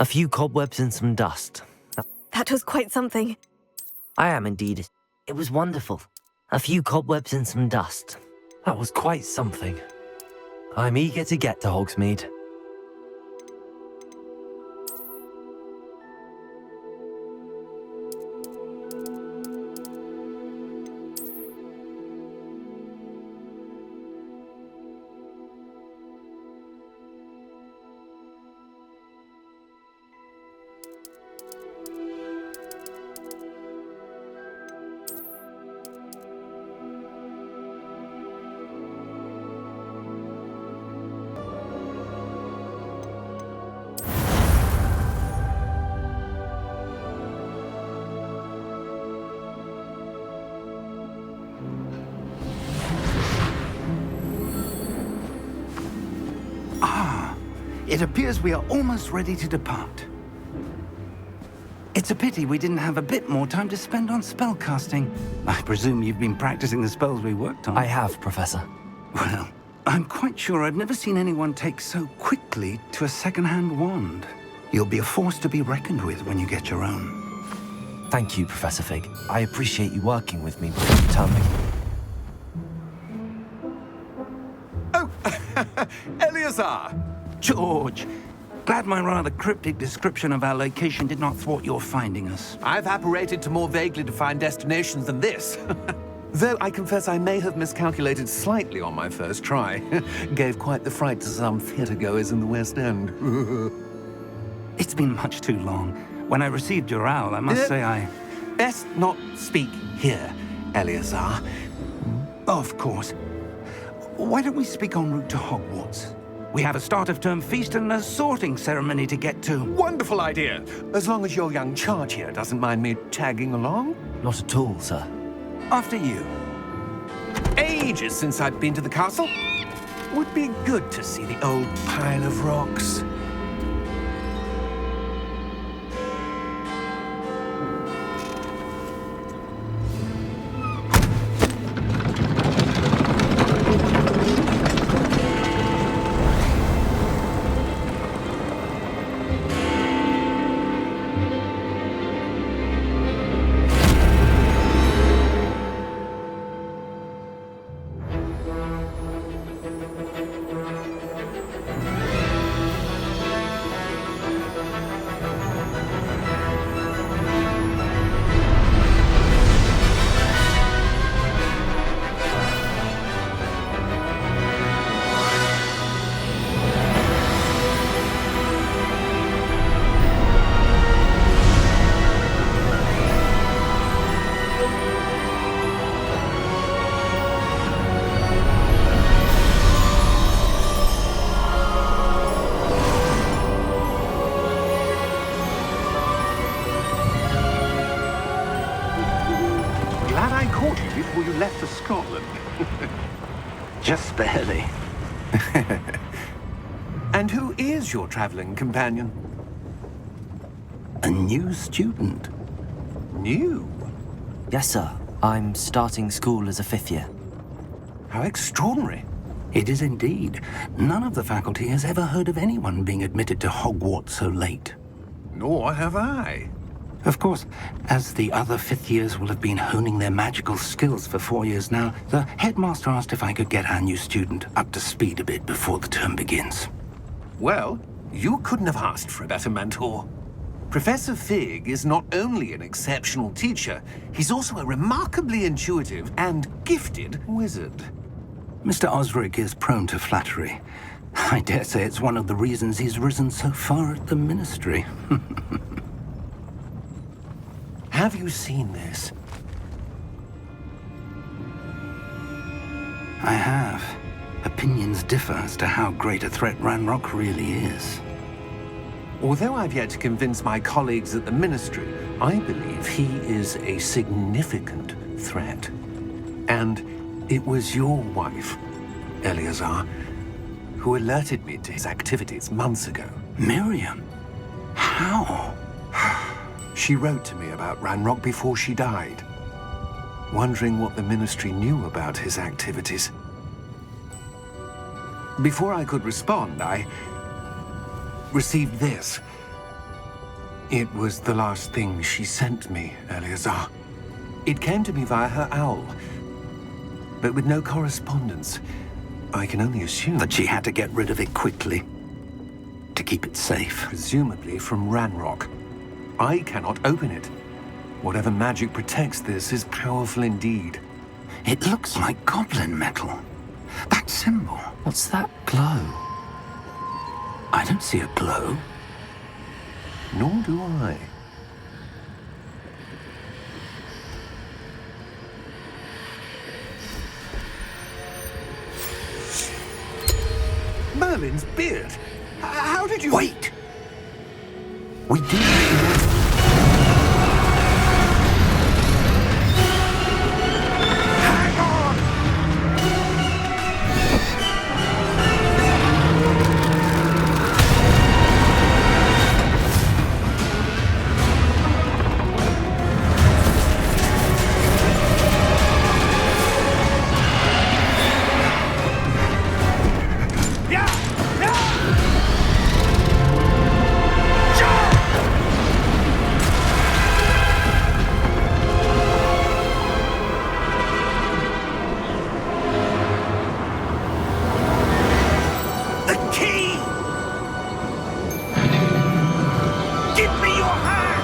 A few cobwebs and some dust. That was quite something. I am indeed. It was wonderful. A few cobwebs and some dust. That was quite something. I'm eager to get to Hogsmeade. It appears we are almost ready to depart. It's a pity we didn't have a bit more time to spend on spellcasting. I presume you've been practicing the spells we worked on. I have, Professor. Well, I'm quite sure I've never seen anyone take so quickly to a second-hand wand. You'll be a force to be reckoned with when you get your own. Thank you, Professor Fig. I appreciate you working with me before the term begins. Oh, Eleazar! George, glad my rather cryptic description of our location did not thwart your finding us. I've apparated to more vaguely defined destinations than this. Though I confess I may have miscalculated slightly on my first try. Gave quite the fright to some theatre-goers in the West End. It's been much too long. When I received your owl, I must say I... Best not speak here, Eleazar. Of course. Why don't we speak en route to Hogwarts? We have a start-of-term feast and a sorting ceremony to get to. Wonderful idea! As long as your young charge here doesn't mind me tagging along. Not at all, sir. After you. Ages since I've been to the castle. Would be good to see the old pile of rocks. Before you left for Scotland. Just barely. And who is your traveling companion? A new student. New? Yes, sir. I'm starting school as a 5th year. How extraordinary. It is indeed. None of the faculty has ever heard of anyone being admitted to Hogwarts so late. Nor have I. Of course, as the other 5th years will have been honing their magical skills for 4 years now, the headmaster asked if I could get our new student up to speed a bit before the term begins. Well, you couldn't have asked for a better mentor. Professor Fig is not only an exceptional teacher, he's also a remarkably intuitive and gifted wizard. Mr. Osric is prone to flattery. I dare say it's one of the reasons he's risen so far at the Ministry. Have you seen this? I have. Opinions differ as to how great a threat Ranrock really is. Although I've yet to convince my colleagues at the Ministry, I believe he is a significant threat. And it was your wife, Eleazar, who alerted me to his activities months ago. Miriam? How? She wrote to me about Ranrock before she died, wondering what the Ministry knew about his activities. Before I could respond, I received this. It was the last thing she sent me, Eleazar. It came to me via her owl, but with no correspondence. I can only assume That she had to get rid of it quickly to keep it safe. presumably from Ranrock. I cannot open it. Whatever magic protects this is powerful indeed. It looks like goblin metal. That symbol. What's that glow? I don't see a glow. Nor do I. Merlin's beard! How did you... Wait! We do. Hang on! The key! Give me your hand!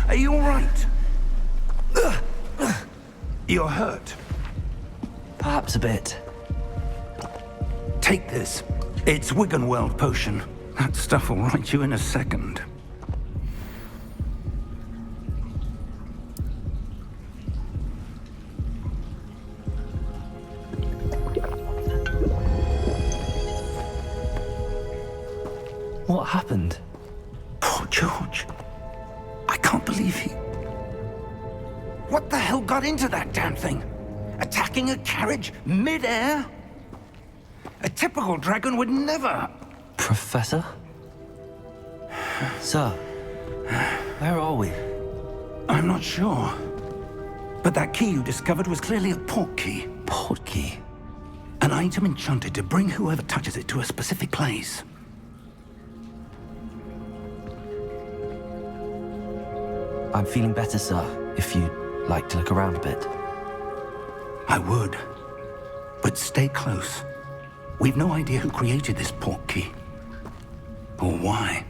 Are you all right? You're hurt. Perhaps a bit. Take this. It's Wiggenweld potion. That stuff will right you in a second. What happened? Poor George. I can't believe he... What the hell got into that damn thing? Attacking a carriage mid-air? A typical dragon would never... Professor? Sir, where are we? I'm not sure. But that key you discovered was clearly a port key. Port key? An item enchanted to bring whoever touches it to a specific place. I'm feeling better, sir, if you'd like to look around a bit. I would. But stay close. We've no idea who created this port key. Or why.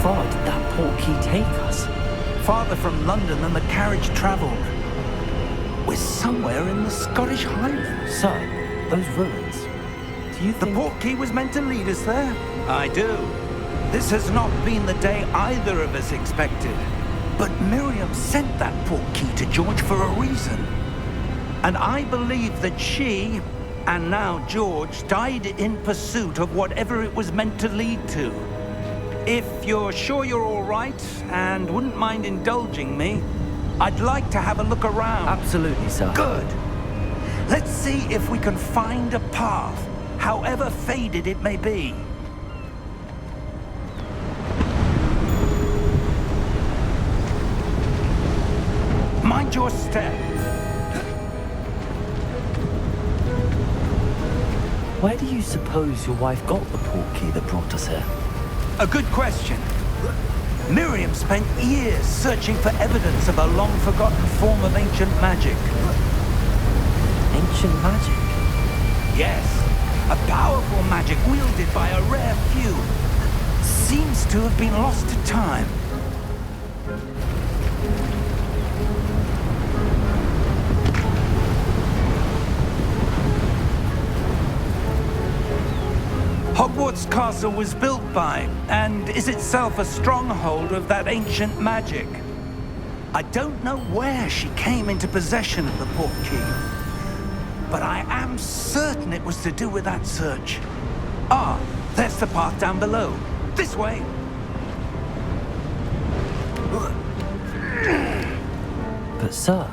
Far did that port key take us? Farther from London than the carriage travelled. We're somewhere in the Scottish Highlands. Sir, those ruins. Do you The think... port key was meant to lead us there? I do. This has not been the day either of us expected. But Miriam sent that portkey to George for a reason. And I believe that she, and now George, died in pursuit of whatever it was meant to lead to. If you're sure you're all right, and wouldn't mind indulging me, I'd like to have a look around. Absolutely, sir. Good. Let's see if we can find a path, however faded it may be. Mind your step. Where do you suppose your wife got the portkey that brought us here? A good question. Miriam spent years searching for evidence of a long-forgotten form of ancient magic. Ancient magic? Yes, a powerful magic wielded by a rare few. Seems to have been lost to time. Hogwarts Castle was built by, and is itself a stronghold of that ancient magic. I don't know where she came into possession of the portkey, but I am certain it was to do with that search. Ah, there's the path down below. This way. But sir,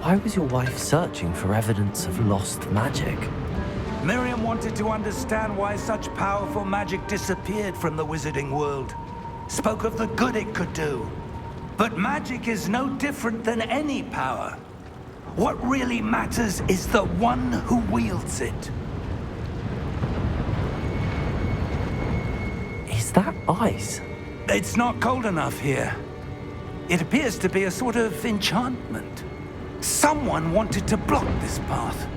why was your wife searching for evidence of lost magic? Miriam wanted to understand why such powerful magic disappeared from the wizarding world. Spoke of the good it could do. But magic is no different than any power. What really matters is the one who wields it. Is that ice? It's not cold enough here. It appears to be a sort of enchantment. Someone wanted to block this path.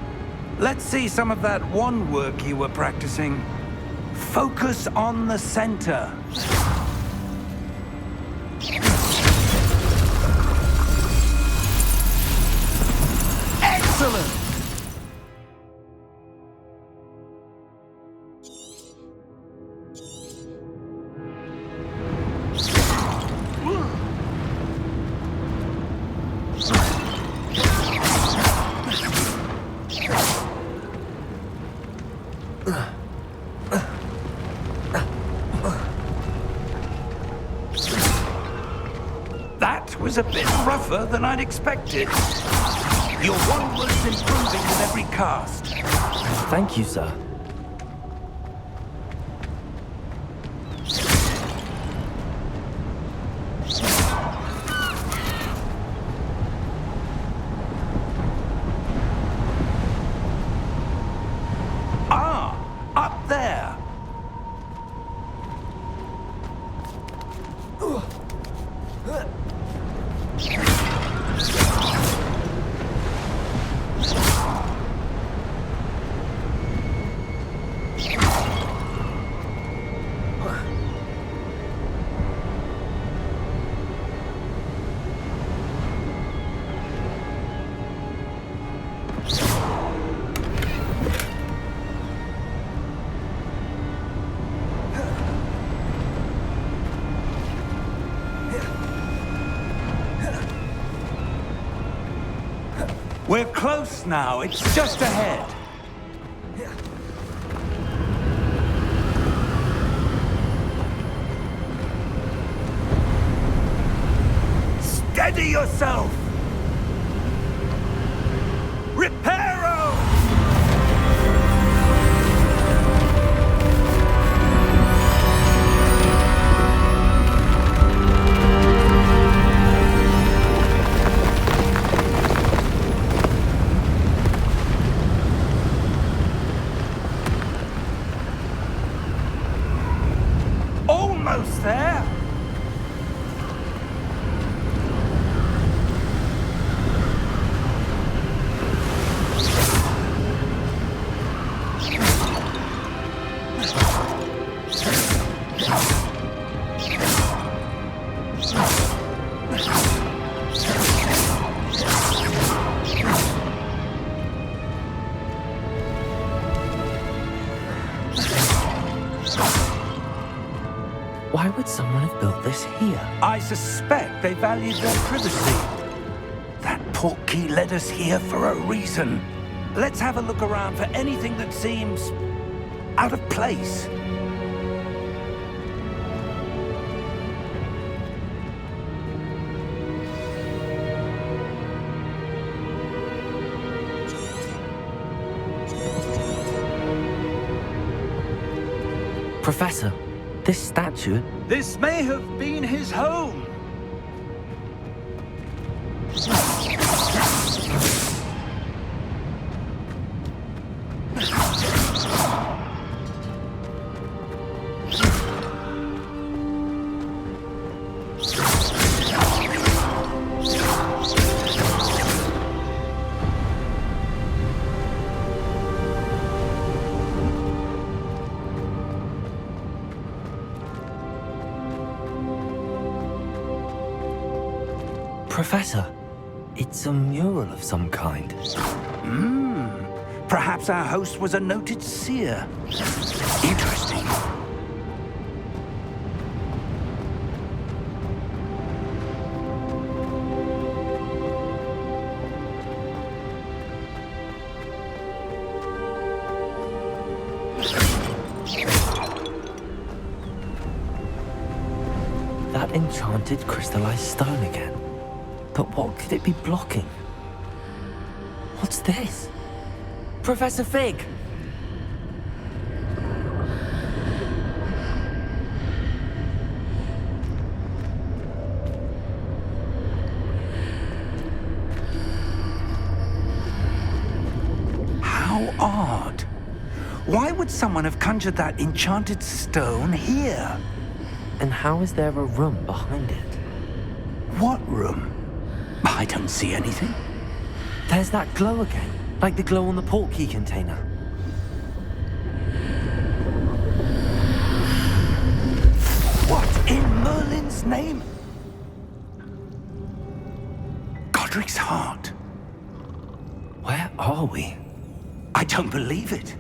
Let's see some of that wand work you were practicing. Focus on the center. Excellent! That was a bit rougher than I'd expected. Your wand was improving with every cast. Thank you, sir. Ah, up there. We're close now. It's just ahead. Steady yourself! Reparo! Almost there! Why would someone have built this here? I suspect they valued their privacy. That portkey led us here for a reason. Let's have a look around for anything that seems out of place. Professor, this statue... This may have been his home. Professor, it's a mural of some kind. Perhaps our host was a noted seer. Interesting. That enchanted crystallized stone again. But what could it be blocking? What's this? Professor Fig! How odd. Why would someone have conjured that enchanted stone here? And how is there a room behind it? What room? I don't see anything. There's that glow again, like the glow on the portkey container. What in Merlin's name? Godric's heart. Where are we? I don't believe it.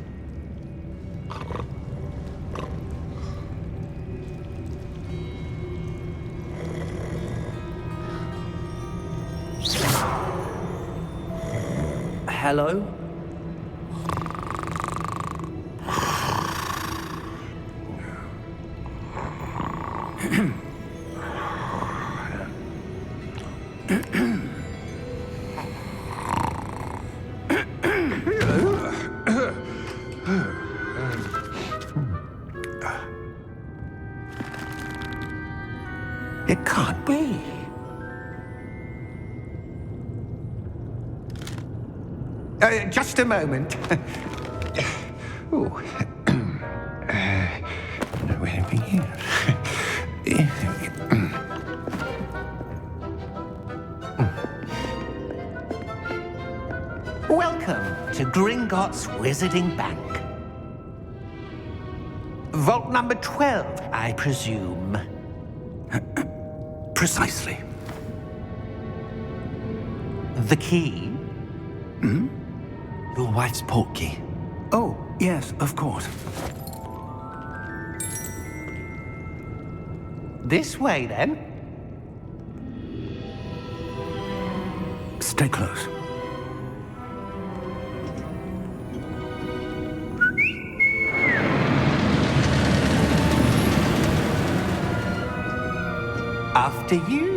Hello? It can't be. Just a moment. Oh. Where are we here? Welcome to Gringotts Wizarding Bank. Vault number 12, I presume. Precisely. The key? Your wife's portkey. Oh, yes, of course. This way, then. Stay close. After you.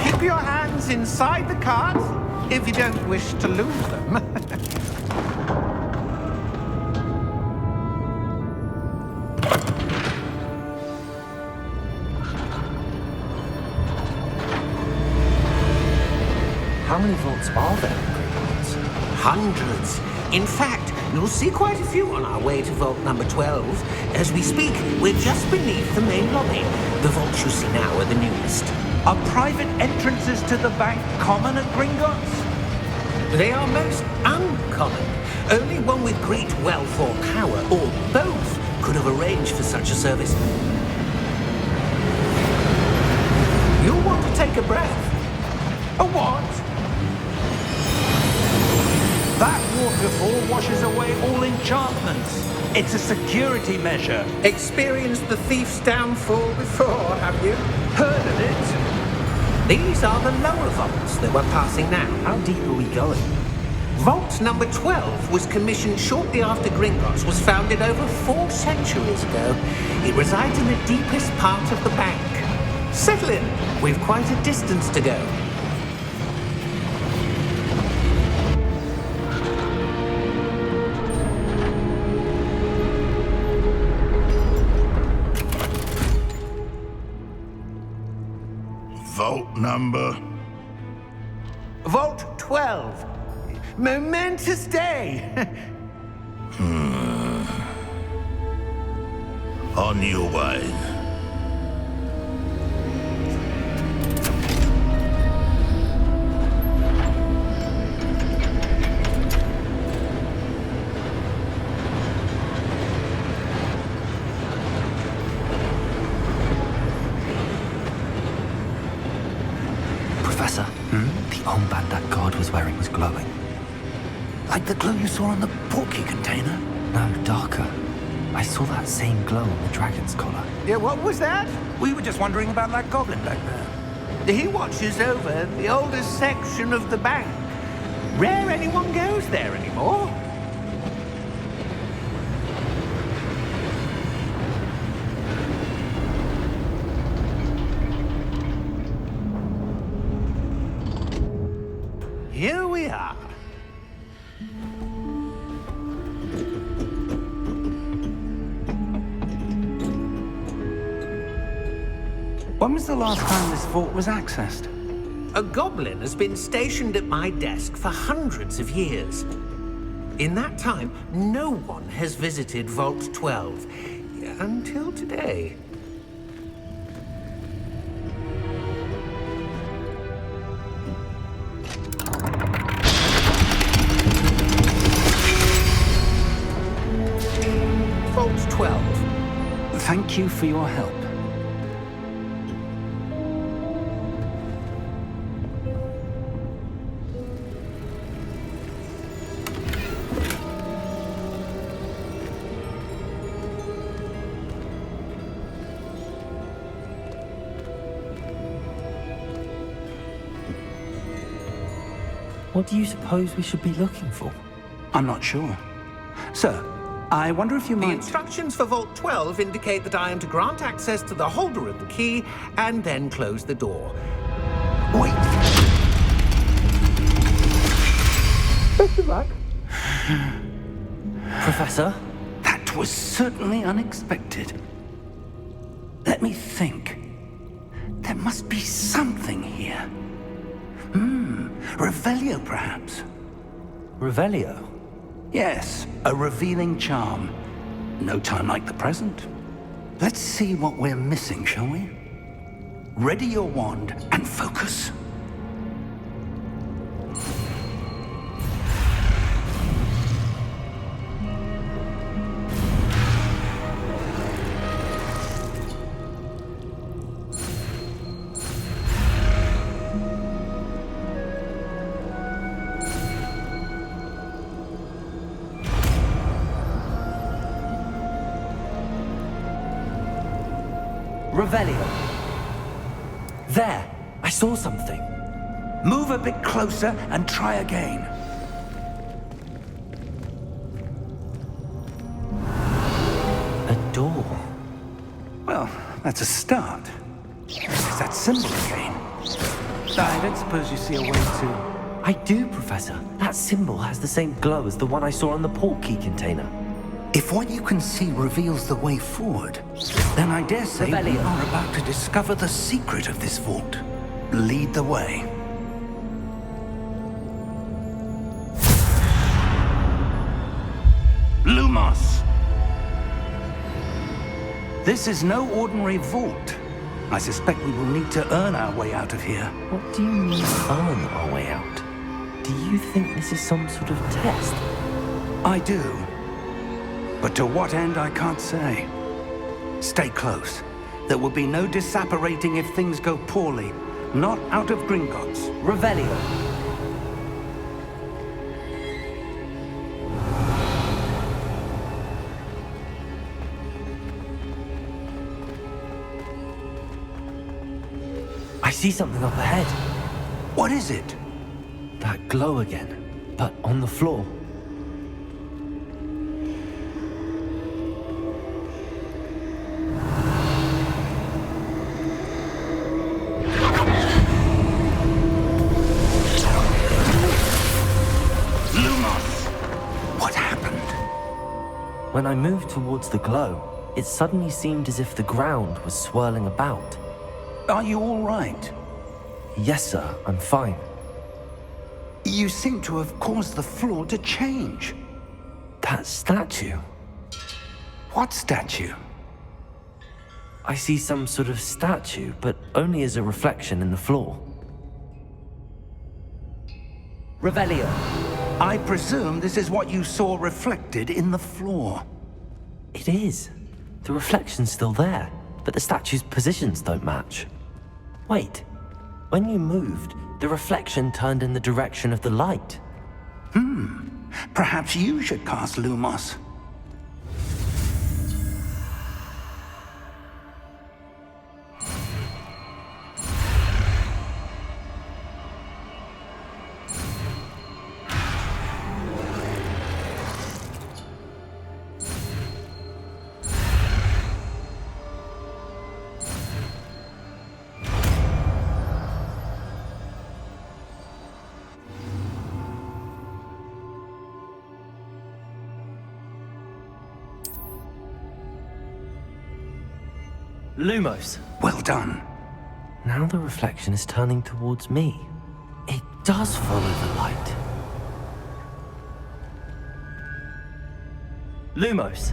Keep your hands inside the cart if you don't wish to lose them. How many vaults are there in Gringotts? Hundreds. In fact, you'll see quite a few on our way to vault number 12. As we speak, we're just beneath the main lobby. The vaults you see now are the newest. Are private entrances to the bank common at Gringotts? They are most uncommon. Only one with great wealth or power, or both, could have arranged for such a service. You'll want to take a breath. A what? before washes away all enchantments. It's a security measure. Experienced the thief's downfall before, have you? Heard of it? These are the lower vaults that we're passing now. How deep are we going? Vault number 12 was commissioned shortly after Gringotts was founded over 4 centuries ago. It resides in the deepest part of the bank. Settle in. We've quite a distance to go. Vault number? Vault 12. Momentous day. On your way. Professor, the armband that guard was wearing was glowing. Like the glow you saw on the porky container? No, darker. I saw that same glow on the dragon's collar. Yeah, what was that? We were just wondering about that goblin back there. He watches over the oldest section of the bank. Rare anyone goes there anymore. Here we are. When was the last time this vault was accessed? A goblin has been stationed at my desk for hundreds of years. In that time, no one has visited Vault 12 until today. Vault 12. Thank you for your help. What do you suppose we should be looking for? I'm not sure. Sir, I wonder if you The might... instructions for Vault 12 indicate that I am to grant access to the holder of the key and then close the door. Wait! Best of luck. Professor? That was certainly unexpected. Let me think. There must be something here. Revelio, perhaps? Revelio? Yes, a revealing charm. No time like the present. Let's see what we're missing, shall we? Ready your wand and focus. Revelio. There! I saw something. Move a bit closer and try again. A door. Well, that's a start. There's that symbol again. I don't suppose you see a way to... I do, Professor. That symbol has the same glow as the one I saw on the portkey container. If what you can see reveals the way forward, then I dare say we Revelio. are about to discover the secret of this vault. Lead the way. Lumos! This is no ordinary vault. I suspect we will need to earn our way out of here. What do you mean, earn our way out? Do you think this is some sort of test? I do. But to what end, I can't say. Stay close. There will be no disapparating if things go poorly. Not out of Gringotts. Revelio. see something up ahead. What is it? That glow again, but on the floor. What happened? When I moved towards the glow, it suddenly seemed as if the ground was swirling about. Are you all right? Yes, sir, I'm fine. You seem to have caused the floor to change. That statue. What statue? I see some sort of statue, but only as a reflection in the floor. Revelio. I presume this is what you saw reflected in the floor. It is. The reflection's still there, but the statue's positions don't match. Wait. When you moved, the reflection turned in the direction of the light. Perhaps you should cast Lumos. Lumos. Well done. Now the reflection is turning towards me. It does follow the light. Lumos.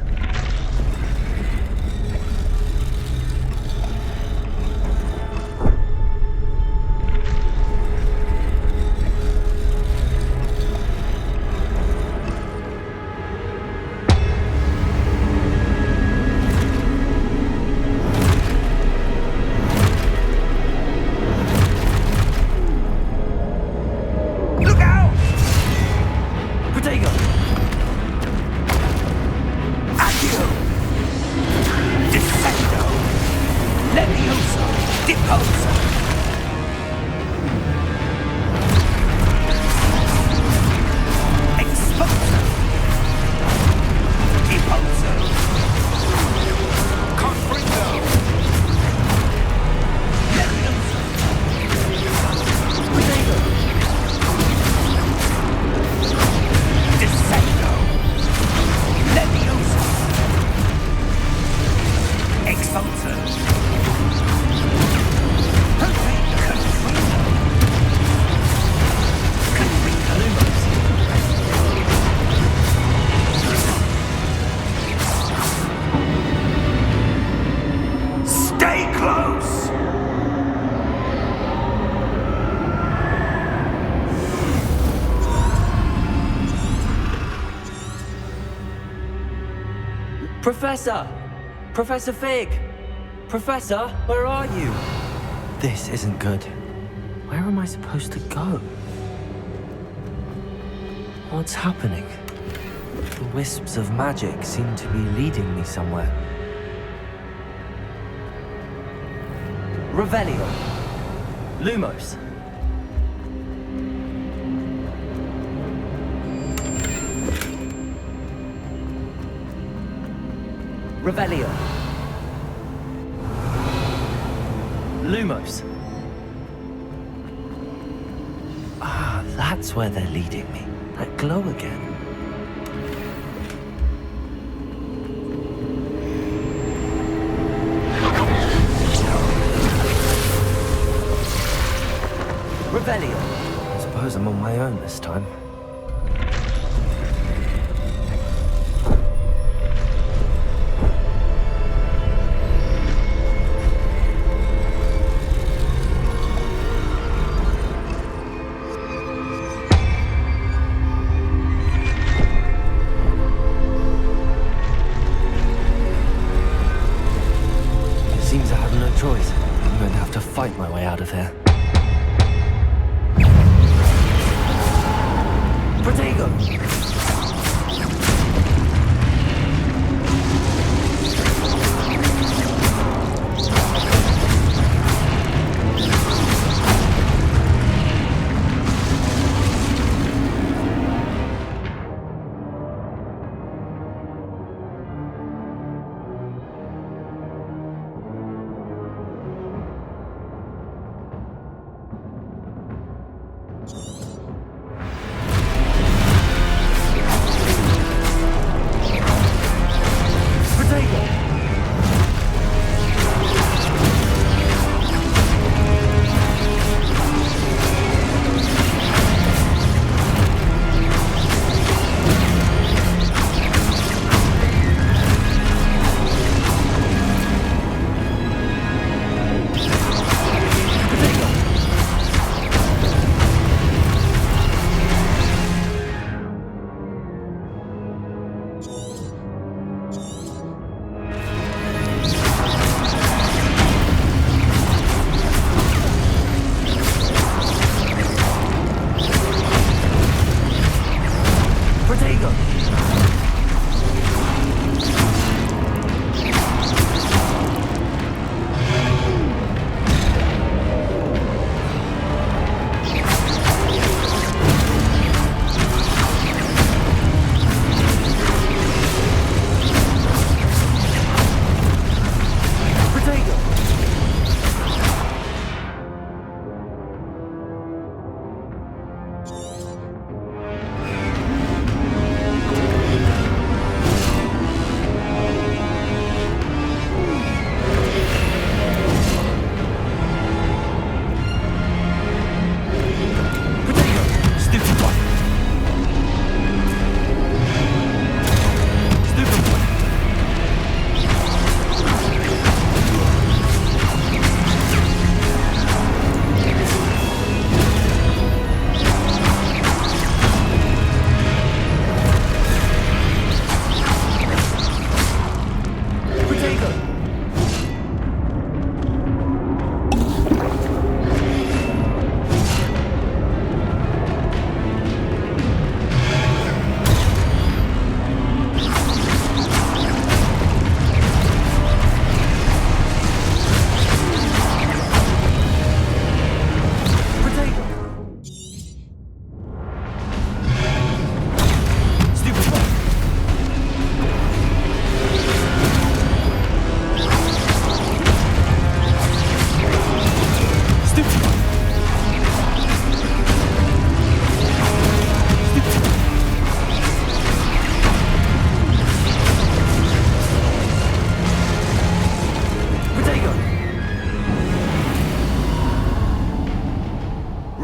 Professor! Professor Fig! Professor, where are you? This isn't good. Where am I supposed to go? What's happening? The wisps of magic seem to be leading me somewhere. Revelio. Lumos. Revelio. Lumos. Ah, that's where they're leading me. That glow again. Revelio. I suppose I'm on my own this time. Choice. I'm going to have to fight my way out of here.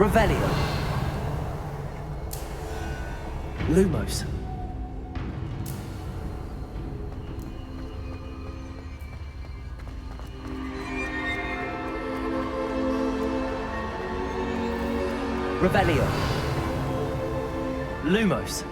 Revelio. Lumos. Revelio. Lumos.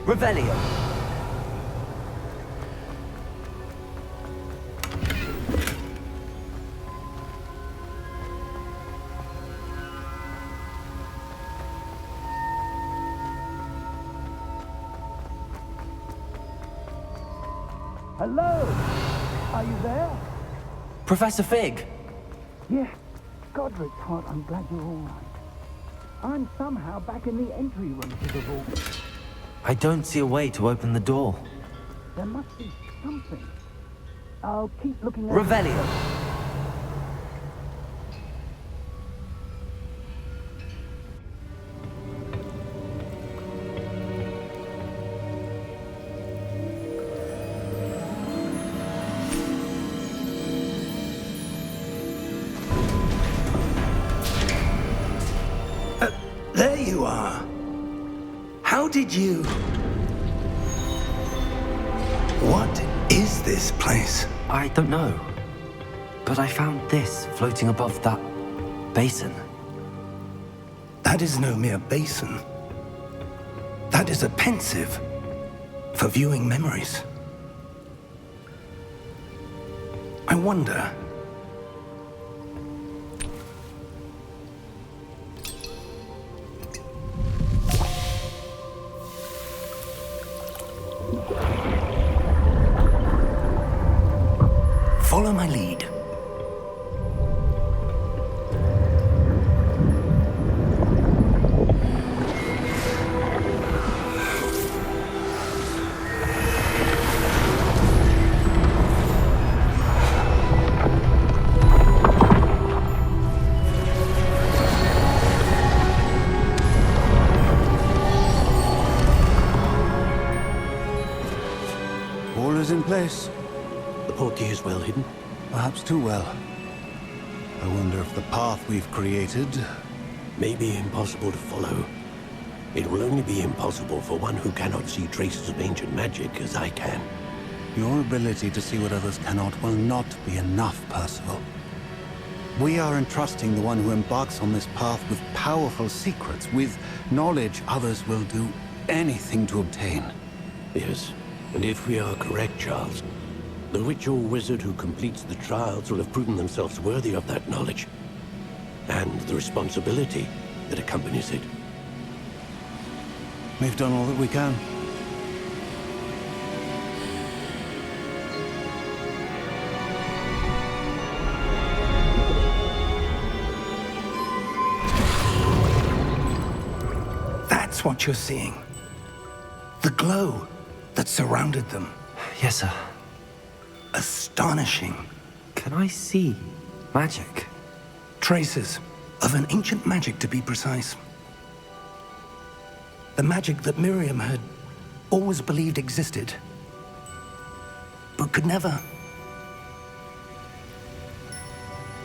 Revelio. Hello? Are you there? Professor Fig. Yeah. Godric's hot. I'm glad you're all right. I'm somehow back in the entry room to the vault. I don't see a way to open the door. There must be something. I'll keep looking at Revelio. There you are. How did you... What is this place? I don't know. But I found this floating above that basin. That is no mere basin. That is a pensive for viewing memories. I wonder... Follow my lead. All is in place. The portkey is well hidden. Perhaps too well. I wonder if the path we've created... May be impossible to follow. It will only be impossible for one who cannot see traces of ancient magic as I can. Your ability to see what others cannot will not be enough, Percival. We are entrusting the one who embarks on this path with powerful secrets, with knowledge others will do anything to obtain. Yes, and if we are correct, Charles, the witch or wizard who completes the trials will have proven themselves worthy of that knowledge, and the responsibility that accompanies it. We've done all that we can. That's what you're seeing. The glow that surrounded them. Yes, sir. Astonishing. Can I see magic? Traces of an ancient magic, to be precise. The magic that Miriam had always believed existed, but could never.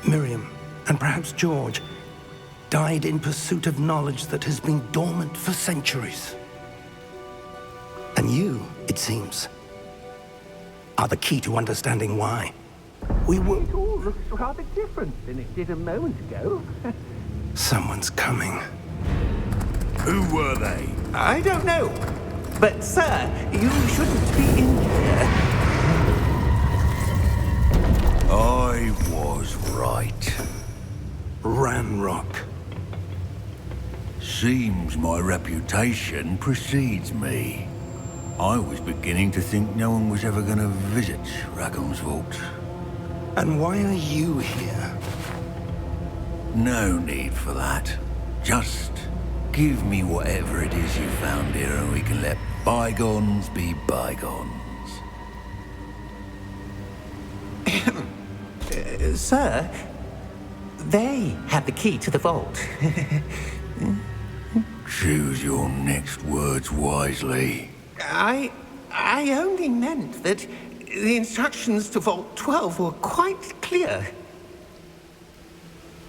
Miriam, and perhaps George, died in pursuit of knowledge that has been dormant for centuries. And you, it seems, are the key to understanding why. We will. It all looks rather different than it did a moment ago. Someone's coming. Who were they? I don't know. But, sir, you shouldn't be in here. I was right. Ramrock. Seems my reputation precedes me. I was beginning to think no one was ever going to visit Rackham's vault. And why are you here? No need for that. Just give me whatever it is you found here and we can let bygones be bygones. Sir, they have the key to the vault. Choose your next words wisely. I only meant that the instructions to Vault 12 were quite clear.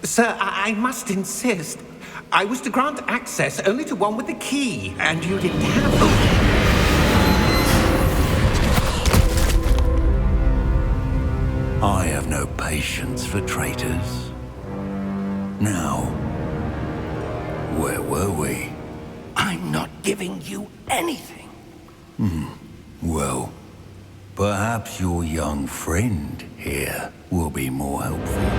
Sir, I must insist. I was to grant access only to one with the key, and you didn't have them. I have no patience for traitors. Now, where were we? I'm not giving you anything. Well, perhaps your young friend here will be more helpful.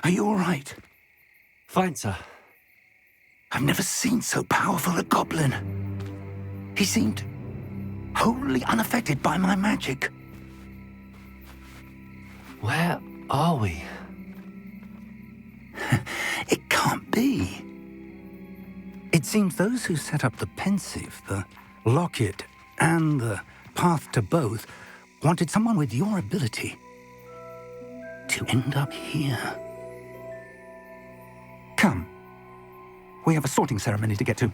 Are you all right? Fine, sir. I've never seen so powerful a goblin. He seemed wholly unaffected by my magic. Where are we? It can't be. It seems those who set up the pensive, the locket, and the path to both wanted someone with your ability to end up here. Come. We have a sorting ceremony to get to.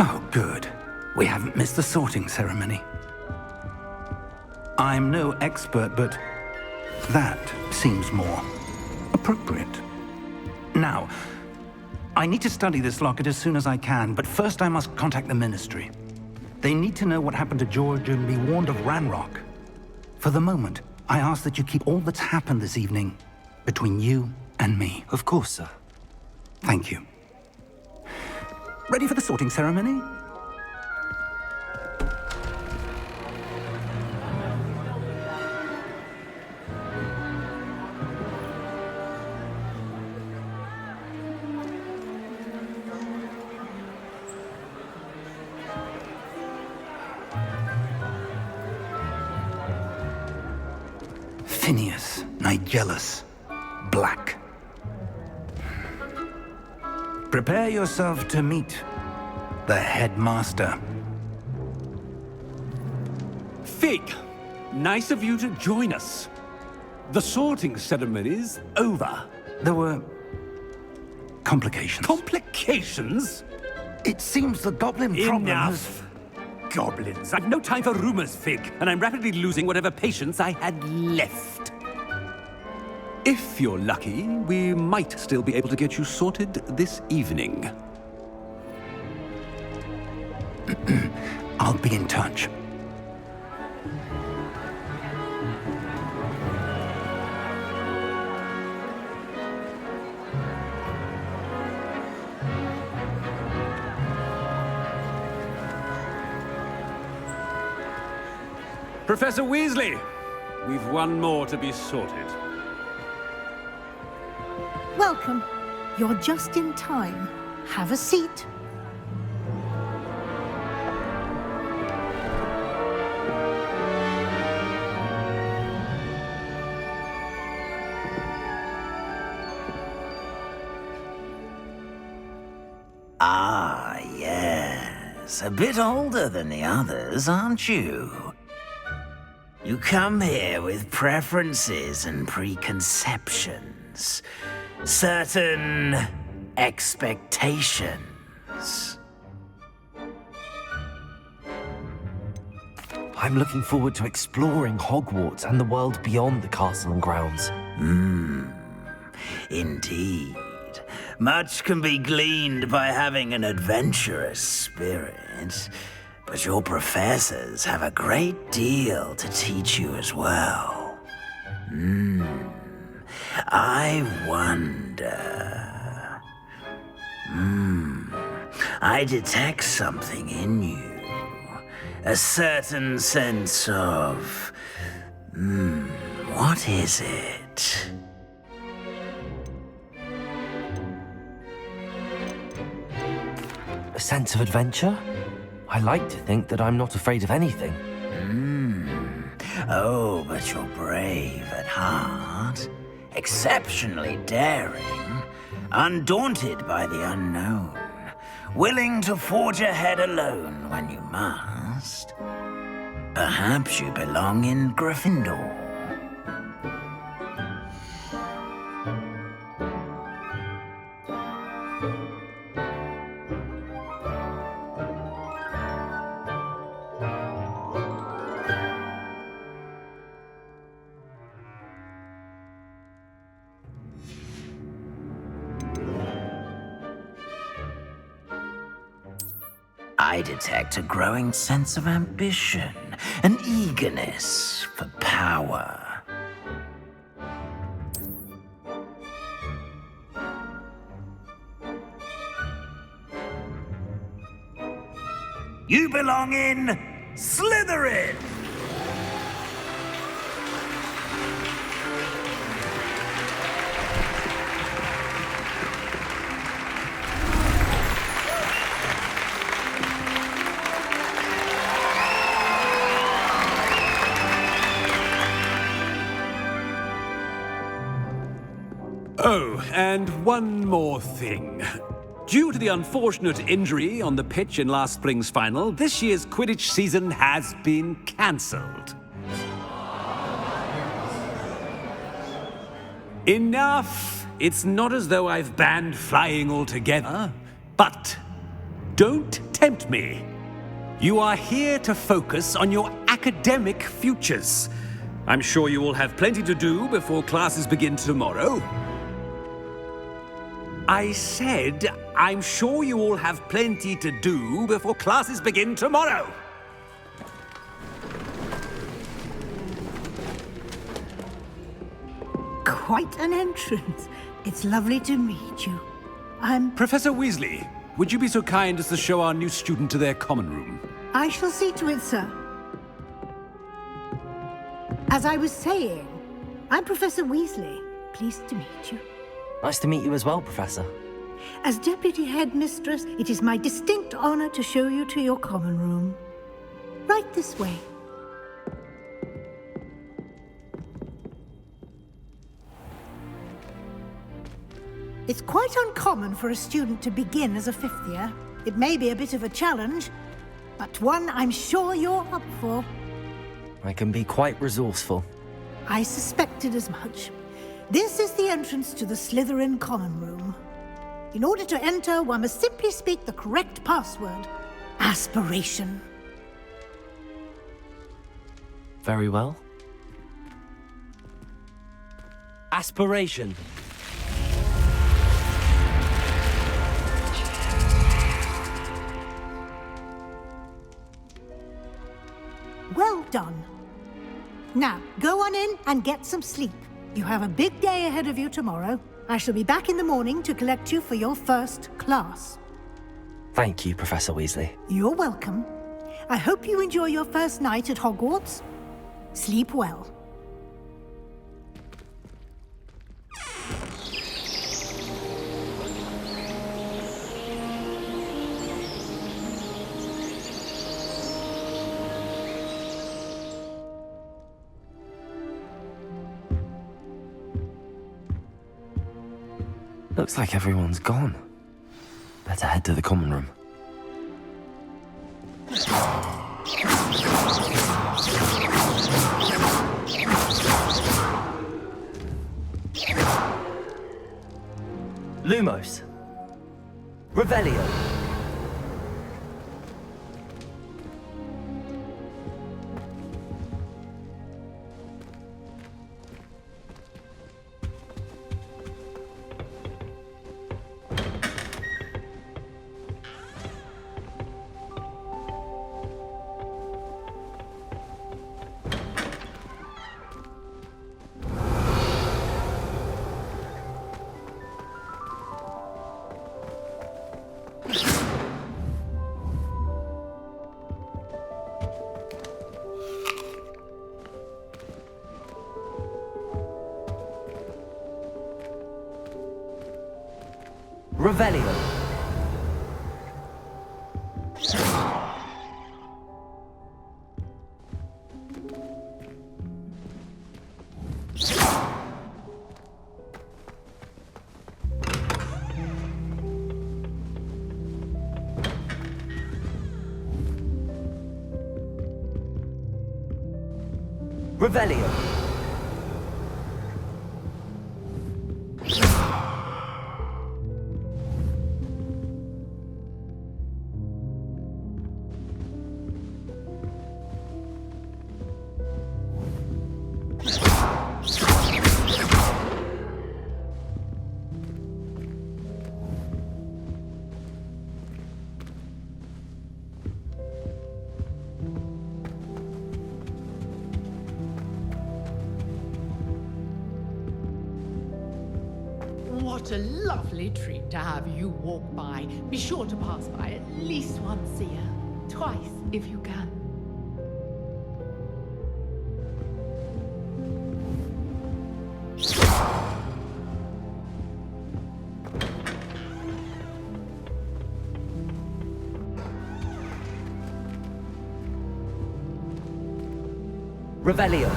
Oh, good. We haven't missed the sorting ceremony. I'm no expert, but that seems more appropriate. Now, I need to study this locket as soon as I can, but first I must contact the Ministry. They need to know what happened to George and be warned of Ranrock. For the moment, I ask that you keep all that's happened this evening between you and me. Of course, sir. Thank you. Ready for the sorting ceremony? Phineas, Nigellus, Black. Prepare yourself to meet the headmaster. Fig, nice of you to join us. The sorting ceremony's over. There were complications. Complications? It seems the goblin problem Enough! Goblins. I've no time for rumors, Fig, and I'm rapidly losing whatever patience I had left. If you're lucky, we might still be able to get you sorted this evening. I'll be in touch. Professor Weasley, we've one more to be sorted. Welcome. You're just in time. Have a seat. Ah, yes. A bit older than the others, aren't you? You come here with preferences and preconceptions. Certain expectations. I'm looking forward to exploring Hogwarts and the world beyond the castle and grounds. Indeed. Much can be gleaned by having an adventurous spirit, but your professors have a great deal to teach you as well. I wonder... I detect something in you. A certain sense of... what is it? A sense of adventure? I like to think that I'm not afraid of anything. Oh, but you're brave at heart, exceptionally daring, undaunted by the unknown, willing to forge ahead alone when you must. Perhaps you belong in Gryffindor. I detect a growing sense of ambition, an eagerness for power. You belong in Slytherin! Oh, and one more thing. Due to the unfortunate injury on the pitch in last spring's final, this year's Quidditch season has been cancelled. Enough! It's not as though I've banned flying altogether, but don't tempt me. You are here to focus on your academic futures. I'm sure you will have plenty to do before classes begin tomorrow. I said, I'm sure you all have plenty to do before classes begin tomorrow. Quite an entrance. It's lovely to meet you. Professor Weasley, would you be so kind as to show our new student to their common room? I shall see to it, sir. As I was saying, I'm Professor Weasley. Pleased to meet you. Nice to meet you as well, Professor. As Deputy Headmistress, it is my distinct honor to show you to your common room. Right this way. It's quite uncommon for a student to begin as a fifth year. It may be a bit of a challenge, but one I'm sure you're up for. I can be quite resourceful. I suspected as much. This is the entrance to the Slytherin common room. In order to enter, one must simply speak the correct password. Aspiration. Very well. Aspiration. Well done. Now, go on in and get some sleep. You have a big day ahead of you tomorrow. I shall be back in the morning to collect you for your first class. Thank you, Professor Weasley. You're welcome. I hope you enjoy your first night at Hogwarts. Sleep well. Looks like everyone's gone. Better head to the common room. Lumos. Revelio. Revelio. Revelio. What a lovely treat to have you walk by. Be sure to pass by at least once a year. Twice, if you can. Revelio.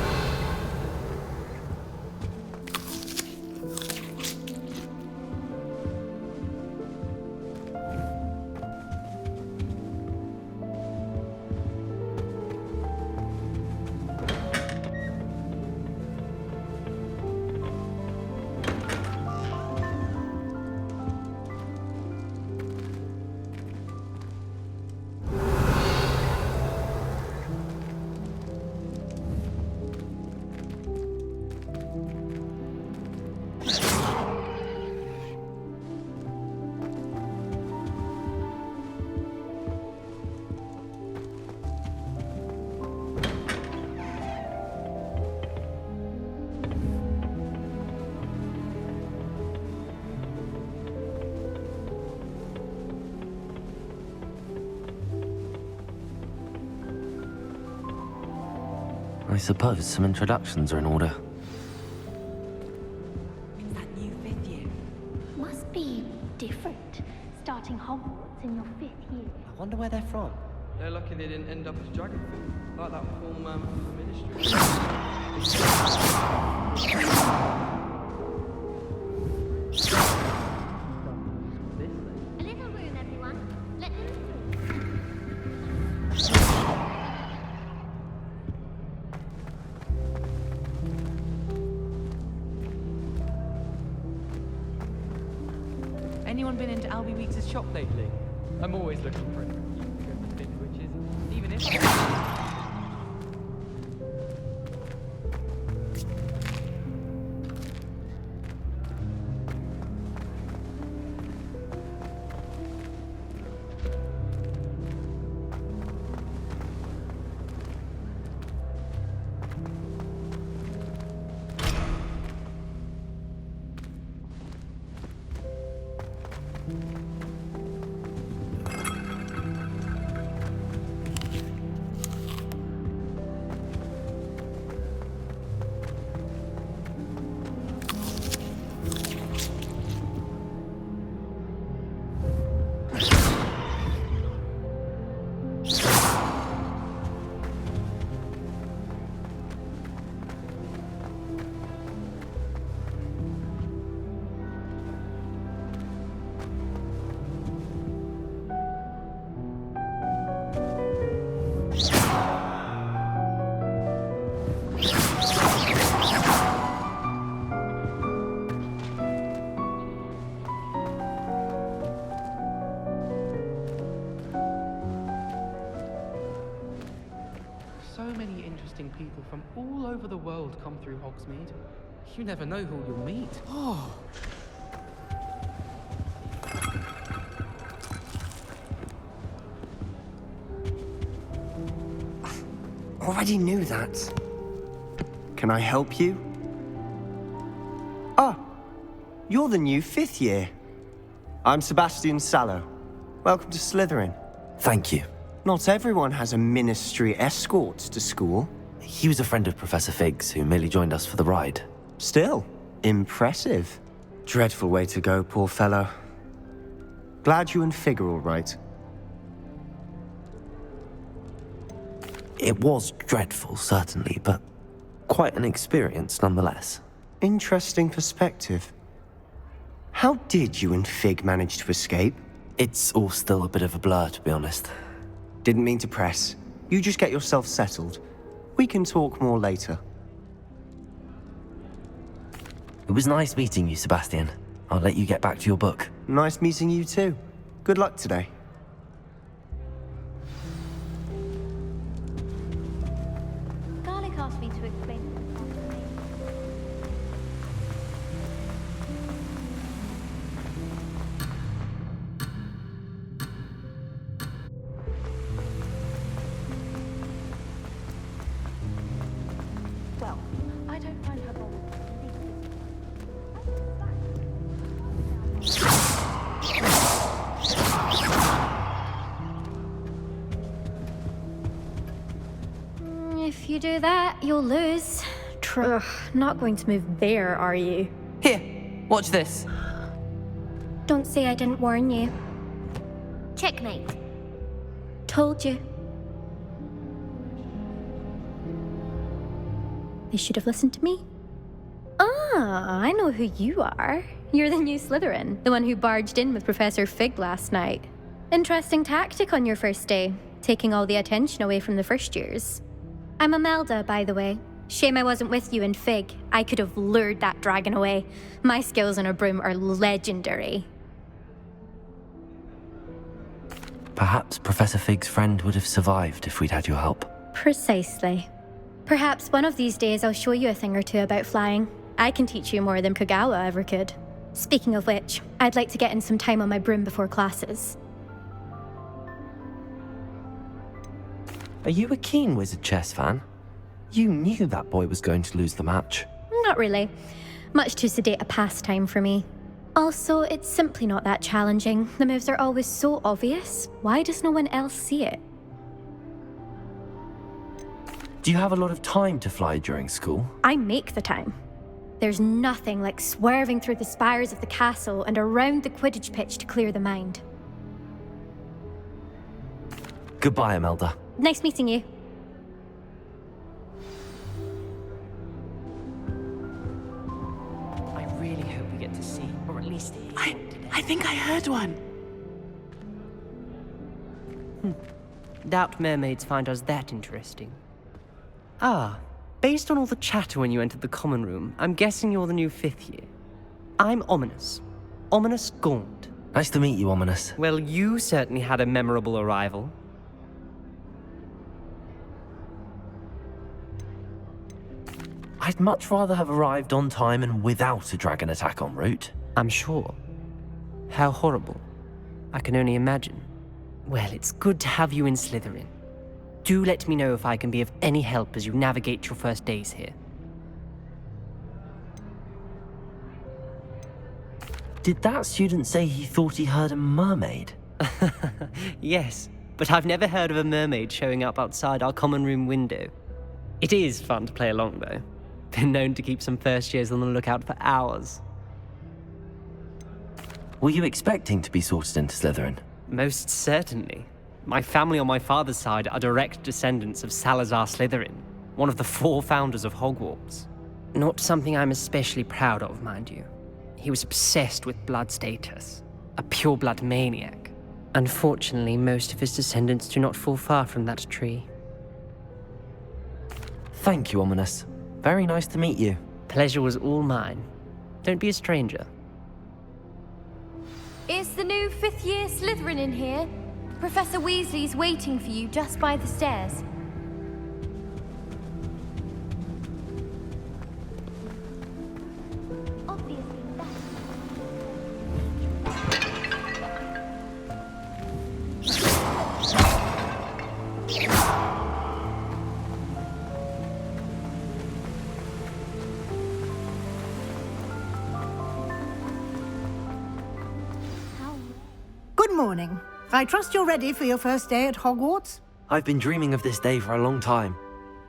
I suppose some introductions are in order. It's that new 5th year. Must be different, starting Hogwarts in your 5th year. I wonder where they're from. They're lucky they didn't end up as Dragonfin, like that poor man from the Ministry. A little room, everyone. Let them Anyone been into Albie Weeks' shop lately? I'm always looking for it. Which is, even if... So many interesting people from all over the world come through Hogsmeade. You never know who you'll meet. Oh. Already knew that. Can I help you? Ah, you're the new 5th year. I'm Sebastian Sallow. Welcome to Slytherin. Thank you. Not everyone has a ministry escort to school. He was a friend of Professor Fig's who merely joined us for the ride. Still, impressive. Dreadful way to go, poor fellow. Glad you and Fig are all right. It was dreadful, certainly, but quite an experience nonetheless. Interesting perspective. How did you and Fig manage to escape? It's all still a bit of a blur, to be honest. Didn't mean to press. You just get yourself settled. We can talk more later. It was nice meeting you, Sebastian. I'll let you get back to your book. Nice meeting you too. Good luck today. Garlic asked me to explain. Well, I don't find her bold. If you do that, you'll lose. Ugh, not going to move there, are you? Here, watch this. Don't say I didn't warn you. Checkmate. Told you. They should have listened to me. Ah, I know who you are. You're the new Slytherin, the one who barged in with Professor Fig last night. Interesting tactic on your first day, taking all the attention away from the first years. I'm Imelda, by the way. Shame I wasn't with you in Fig. I could have lured that dragon away. My skills on a broom are legendary. Perhaps Professor Fig's friend would have survived if we'd had your help. Precisely. Perhaps one of these days I'll show you a thing or two about flying. I can teach you more than Kagawa ever could. Speaking of which, I'd like to get in some time on my broom before classes. Are you a keen Wizard chess fan? You knew that boy was going to lose the match. Not really. Much too sedate a pastime for me. Also, it's simply not that challenging. The moves are always so obvious. Why does no one else see it? Do you have a lot of time to fly during school? I make the time. There's nothing like swerving through the spires of the castle and around the Quidditch pitch to clear the mind. Goodbye, Imelda. Nice meeting you. I really hope we get to see, or at least hear today. I think I heard one. Doubt mermaids find us that interesting. Ah, based on all the chatter when you entered the common room, I'm guessing you're the new 5th year. I'm Ominous. Ominous Gaunt. Nice to meet you, Ominous. Well, you certainly had a memorable arrival. I'd much rather have arrived on time and without a dragon attack en route. I'm sure. How horrible. I can only imagine. Well, it's good to have you in Slytherin. Do let me know if I can be of any help as you navigate your first days here. Did that student say he thought he heard a mermaid? Yes, but I've never heard of a mermaid showing up outside our common room window. It is fun to play along, though. Been known to keep some first years on the lookout for hours. Were you expecting to be sorted into Slytherin? Most certainly. My family on my father's side are direct descendants of Salazar Slytherin, one of the 4 founders of Hogwarts. Not something I'm especially proud of, mind you. He was obsessed with blood status, a pure-blood maniac. Unfortunately, most of his descendants do not fall far from that tree. Thank you, Ominous. Very nice to meet you. Pleasure was all mine. Don't be a stranger. Is the new 5th year Slytherin in here? Professor Weasley's waiting for you just by the stairs. Good morning. I trust you're ready for your first day at Hogwarts? I've been dreaming of this day for a long time.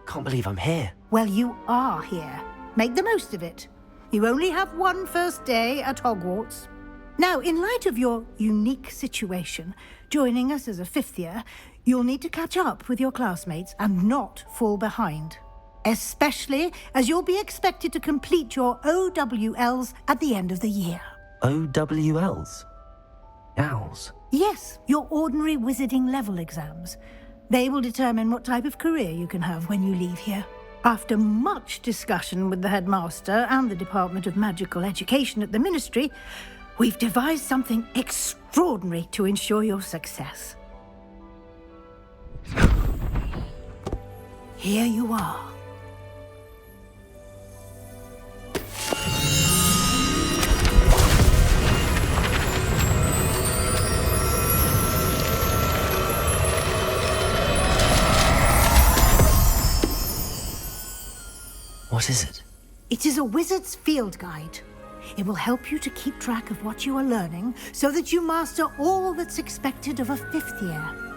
Can't believe I'm here. Well, you are here. Make the most of it. You only have one first day at Hogwarts. Now, in light of your unique situation, joining us as a 5th year, you'll need to catch up with your classmates and not fall behind. Especially as you'll be expected to complete your OWLs at the end of the year. OWLs? Owls? Yes, your ordinary wizarding level exams. They will determine what type of career you can have when you leave here. After much discussion with the headmaster and the Department of Magical Education at the Ministry, we've devised something extraordinary to ensure your success. Here you are. What is it? It is a wizard's field guide. It will help you to keep track of what you are learning so that you master all that's expected of a 5th year.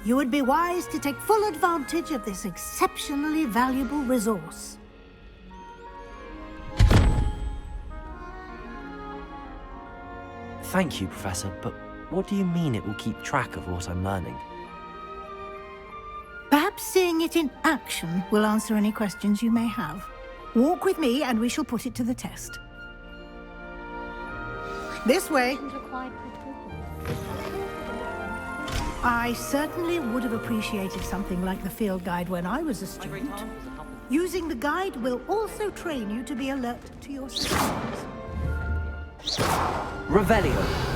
You would be wise to take full advantage of this exceptionally valuable resource. Thank you, Professor, but what do you mean it will keep track of what I'm learning? Perhaps seeing it in action will answer any questions you may have. Walk with me and we shall put it to the test. This way. I certainly would have appreciated something like the field guide when I was a student. Using the guide will also train you to be alert to your surroundings. Revelio.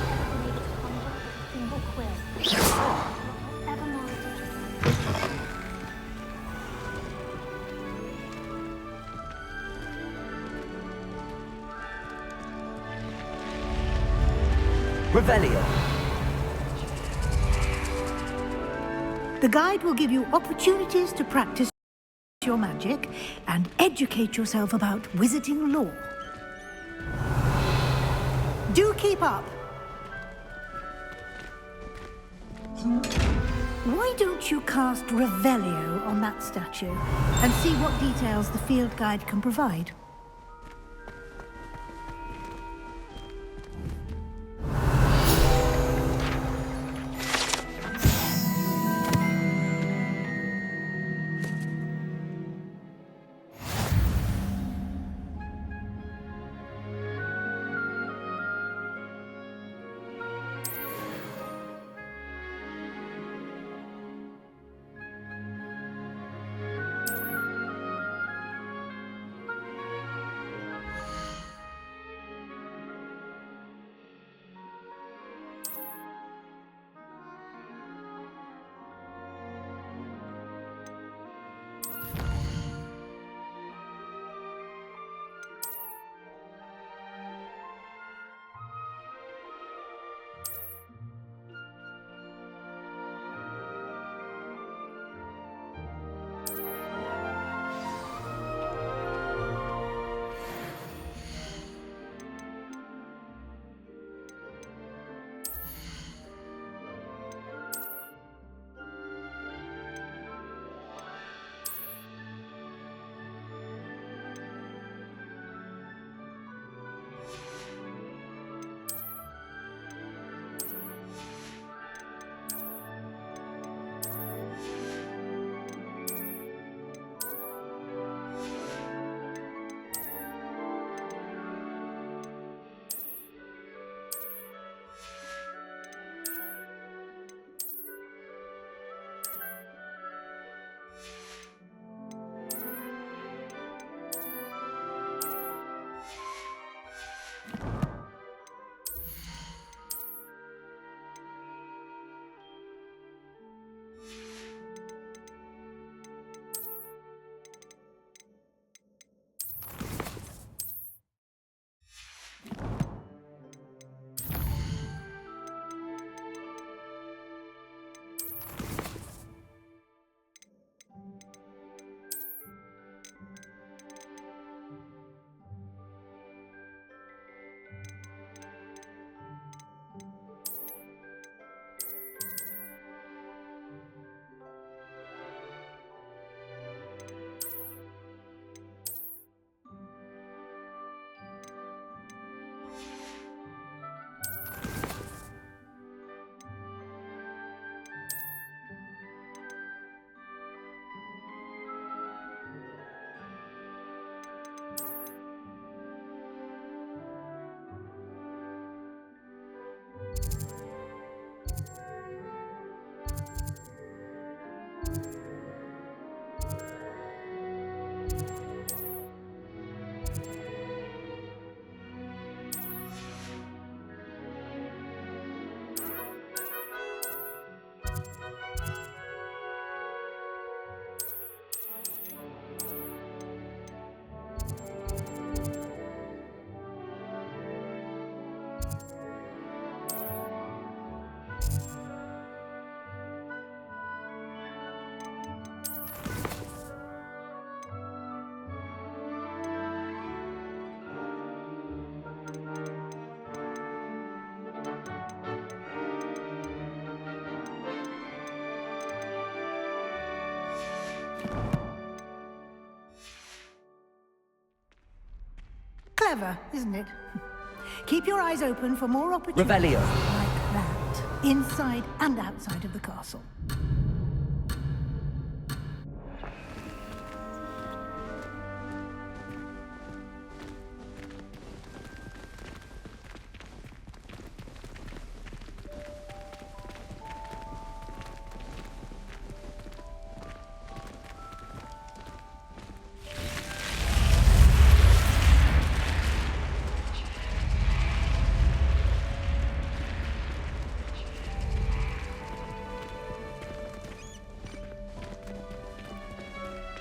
Revelio. The guide will give you opportunities to practice your magic and educate yourself about wizarding lore. Do keep up. Why don't you cast Revelio on that statue and see what details the field guide can provide? Clever, isn't it? Keep your eyes open for more opportunities Revelio. like that, inside and outside of the castle.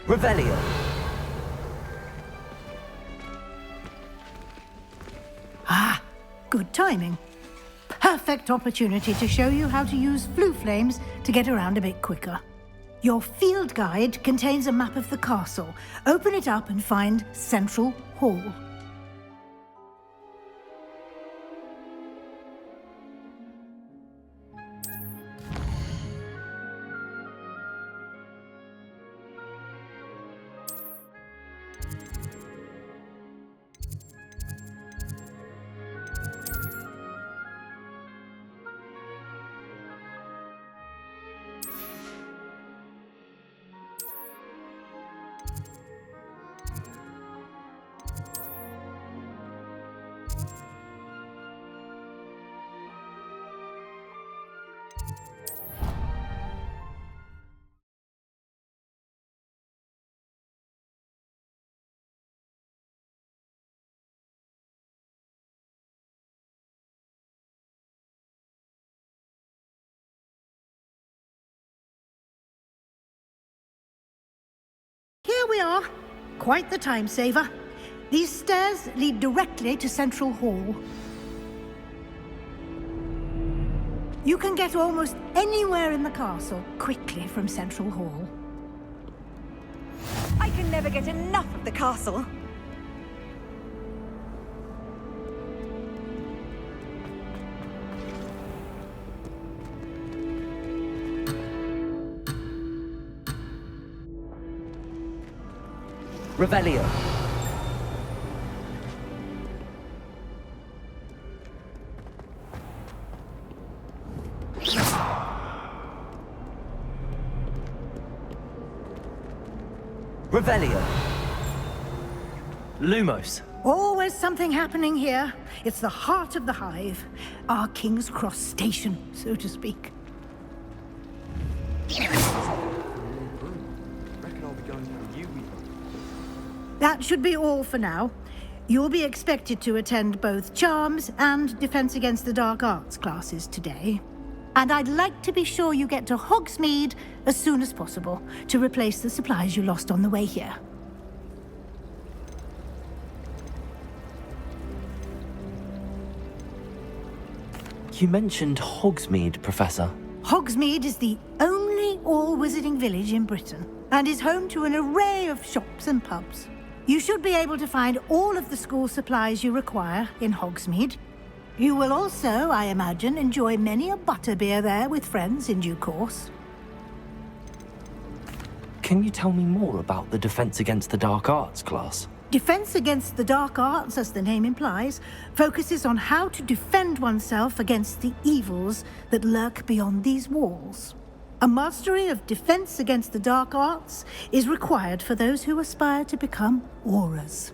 Revelio. Ah, good timing. Perfect opportunity to show you how to use flue flames to get around a bit quicker. Your field guide contains a map of the castle. Open it up and find Central Hall. Here we are. Quite the time saver. These stairs lead directly to Central Hall. You can get almost anywhere in the castle quickly from Central Hall. I can never get enough of the castle. Revelio. Revelio. Lumos. Always something happening here. It's the heart of the hive. Our King's Cross station, so to speak. That should be all for now. You'll be expected to attend both Charms and Defense Against the Dark Arts classes today. And I'd like to be sure you get to Hogsmeade as soon as possible to replace the supplies you lost on the way here. You mentioned Hogsmeade, Professor. Hogsmeade is the only all-wizarding village in Britain and is home to an array of shops and pubs. You should be able to find all of the school supplies you require in Hogsmeade. You will also, I imagine, enjoy many a butterbeer there with friends in due course. Can you tell me more about the Defense Against the Dark Arts class? Defense Against the Dark Arts, as the name implies, focuses on how to defend oneself against the evils that lurk beyond these walls. A mastery of Defense Against the Dark Arts is required for those who aspire to become Aurors.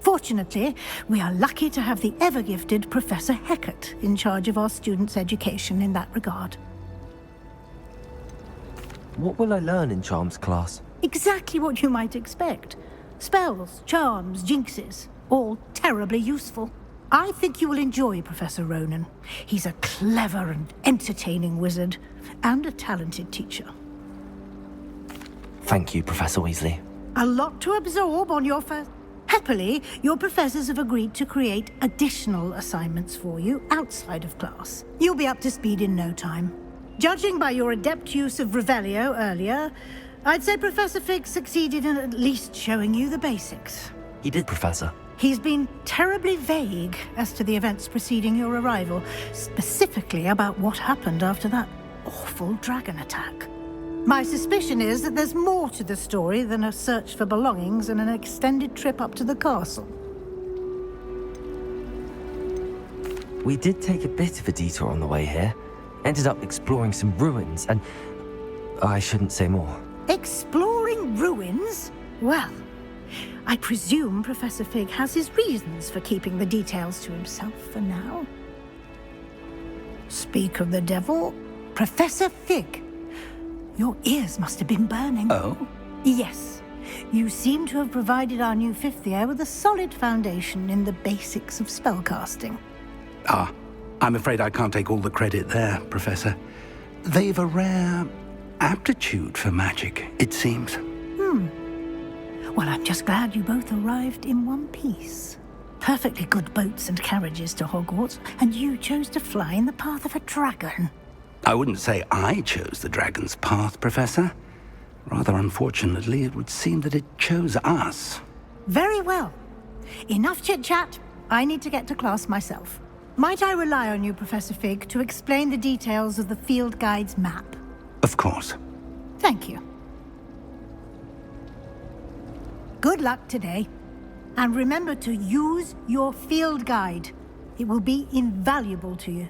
Fortunately, we are lucky to have the ever-gifted Professor Hecat in charge of our students' education in that regard. What will I learn in Charms class? Exactly what you might expect. Spells, charms, jinxes, all terribly useful. I think you will enjoy Professor Ronan. He's a clever and entertaining wizard, and a talented teacher. Thank you, Professor Weasley. A lot to absorb on your first... Happily, your professors have agreed to create additional assignments for you outside of class. You'll be up to speed in no time. Judging by your adept use of Revelio earlier, I'd say Professor Fig succeeded in at least showing you the basics. He did, Professor. He's been terribly vague as to the events preceding your arrival, specifically about what happened after that awful dragon attack. My suspicion is that there's more to the story than a search for belongings and an extended trip up to the castle. We did take a bit of a detour on the way here. Ended up exploring some ruins and... I shouldn't say more. Exploring ruins? Well, I presume Professor Fig has his reasons for keeping the details to himself for now. Speak of the devil, Professor Fig. Your ears must have been burning. Oh? Yes. You seem to have provided our new fifth year with a solid foundation in the basics of spellcasting. Ah, I'm afraid I can't take all the credit there, Professor. They've a rare aptitude for magic, it seems. Well, I'm just glad you both arrived in one piece. Perfectly good boats and carriages to Hogwarts, and you chose to fly in the path of a dragon. I wouldn't say I chose the dragon's path, Professor. Rather unfortunately, it would seem that it chose us. Very well. Enough chit-chat. I need to get to class myself. Might I rely on you, Professor Fig, to explain the details of the field guide's map? Of course. Thank you. Good luck today. And remember to use your field guide. It will be invaluable to you.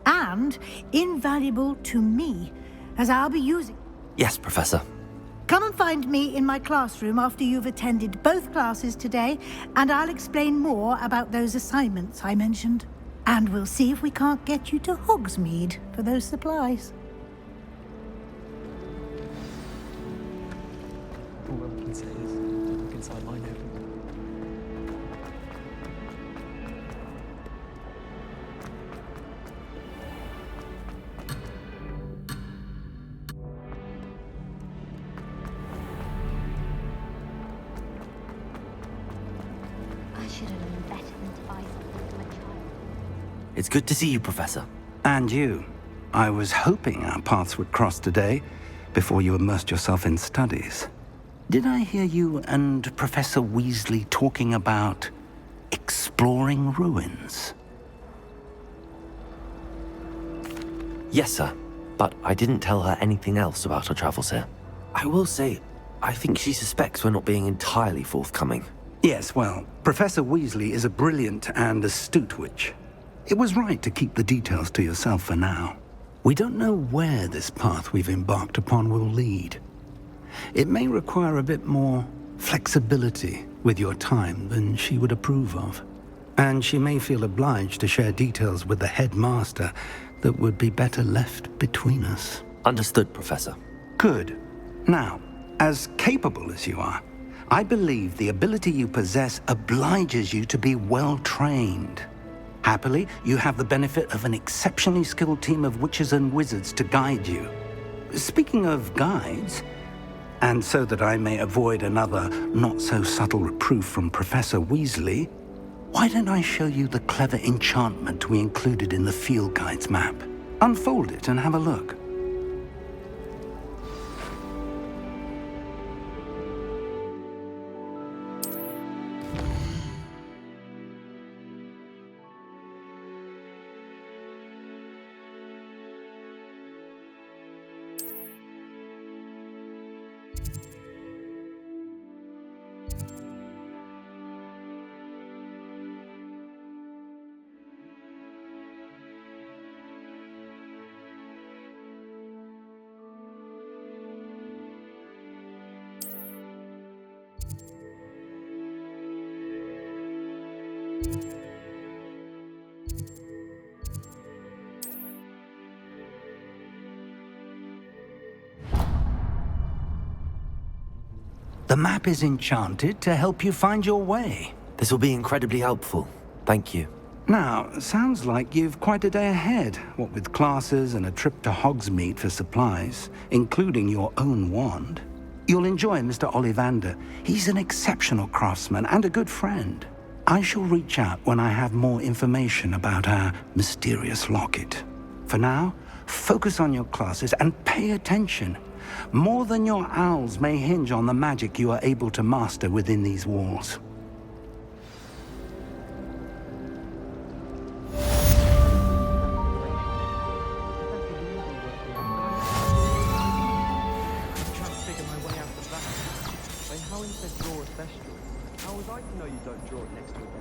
And invaluable to me, as I'll be using... Yes, Professor. Come and find me in my classroom after you've attended both classes today, and I'll explain more about those assignments I mentioned. And we'll see if we can't get you to Hogsmeade for those supplies. All I can say is, look inside my notebook. I should have known better than to buy something for my child. It's good to see you, Professor. And you. I was hoping our paths would cross today, before you immersed yourself in studies. Did I hear you and Professor Weasley talking about exploring ruins? Yes, sir. But I didn't tell her anything else about our travels here. I will say, I think she suspects we're not being entirely forthcoming. Yes, well, Professor Weasley is a brilliant and astute witch. It was right to keep the details to yourself for now. We don't know where this path we've embarked upon will lead. It may require a bit more flexibility with your time than she would approve of. And she may feel obliged to share details with the headmaster that would be better left between us. Understood, Professor. Good. Now, as capable as you are, I believe the ability you possess obliges you to be well trained. Happily, you have the benefit of an exceptionally skilled team of witches and wizards to guide you. Speaking of guides, and so that I may avoid another not-so-subtle reproof from Professor Weasley, why don't I show you the clever enchantment we included in the field guide's map? Unfold it and have a look. The map is enchanted to help you find your way. This will be incredibly helpful. Thank you. Now, sounds like you've quite a day ahead, what with classes and a trip to Hogsmeade for supplies, including your own wand. You'll enjoy Mr. Ollivander. He's an exceptional craftsman and a good friend. I shall reach out when I have more information about our mysterious locket. For now, focus on your classes and pay attention. More than your owls may hinge on the magic you are able to master within these walls. won't draw it next to a bed.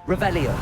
Revelio.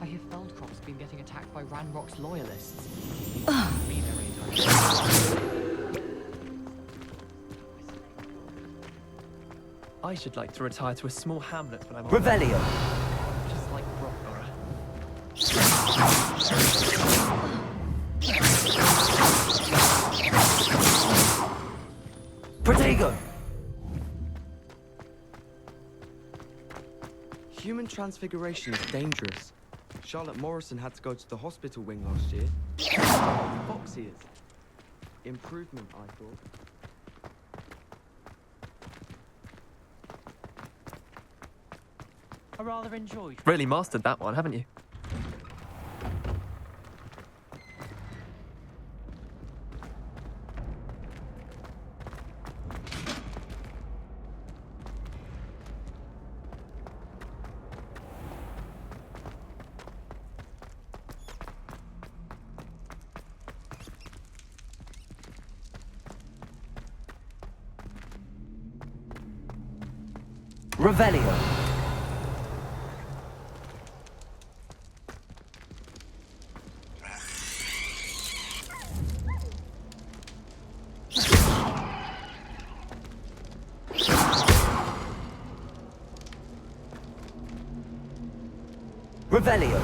I hear Feldcroft's been getting attacked by Ranrock's loyalists. I should like to retire to a small hamlet when I'm Revelio. Just like Brockborough. Protego. Human transfiguration is dangerous. Charlotte Morrison had to go to the hospital wing last year. Foxy is. Improvement, I thought. I rather enjoyed. Really mastered that one, haven't you? Revelio. Revelio.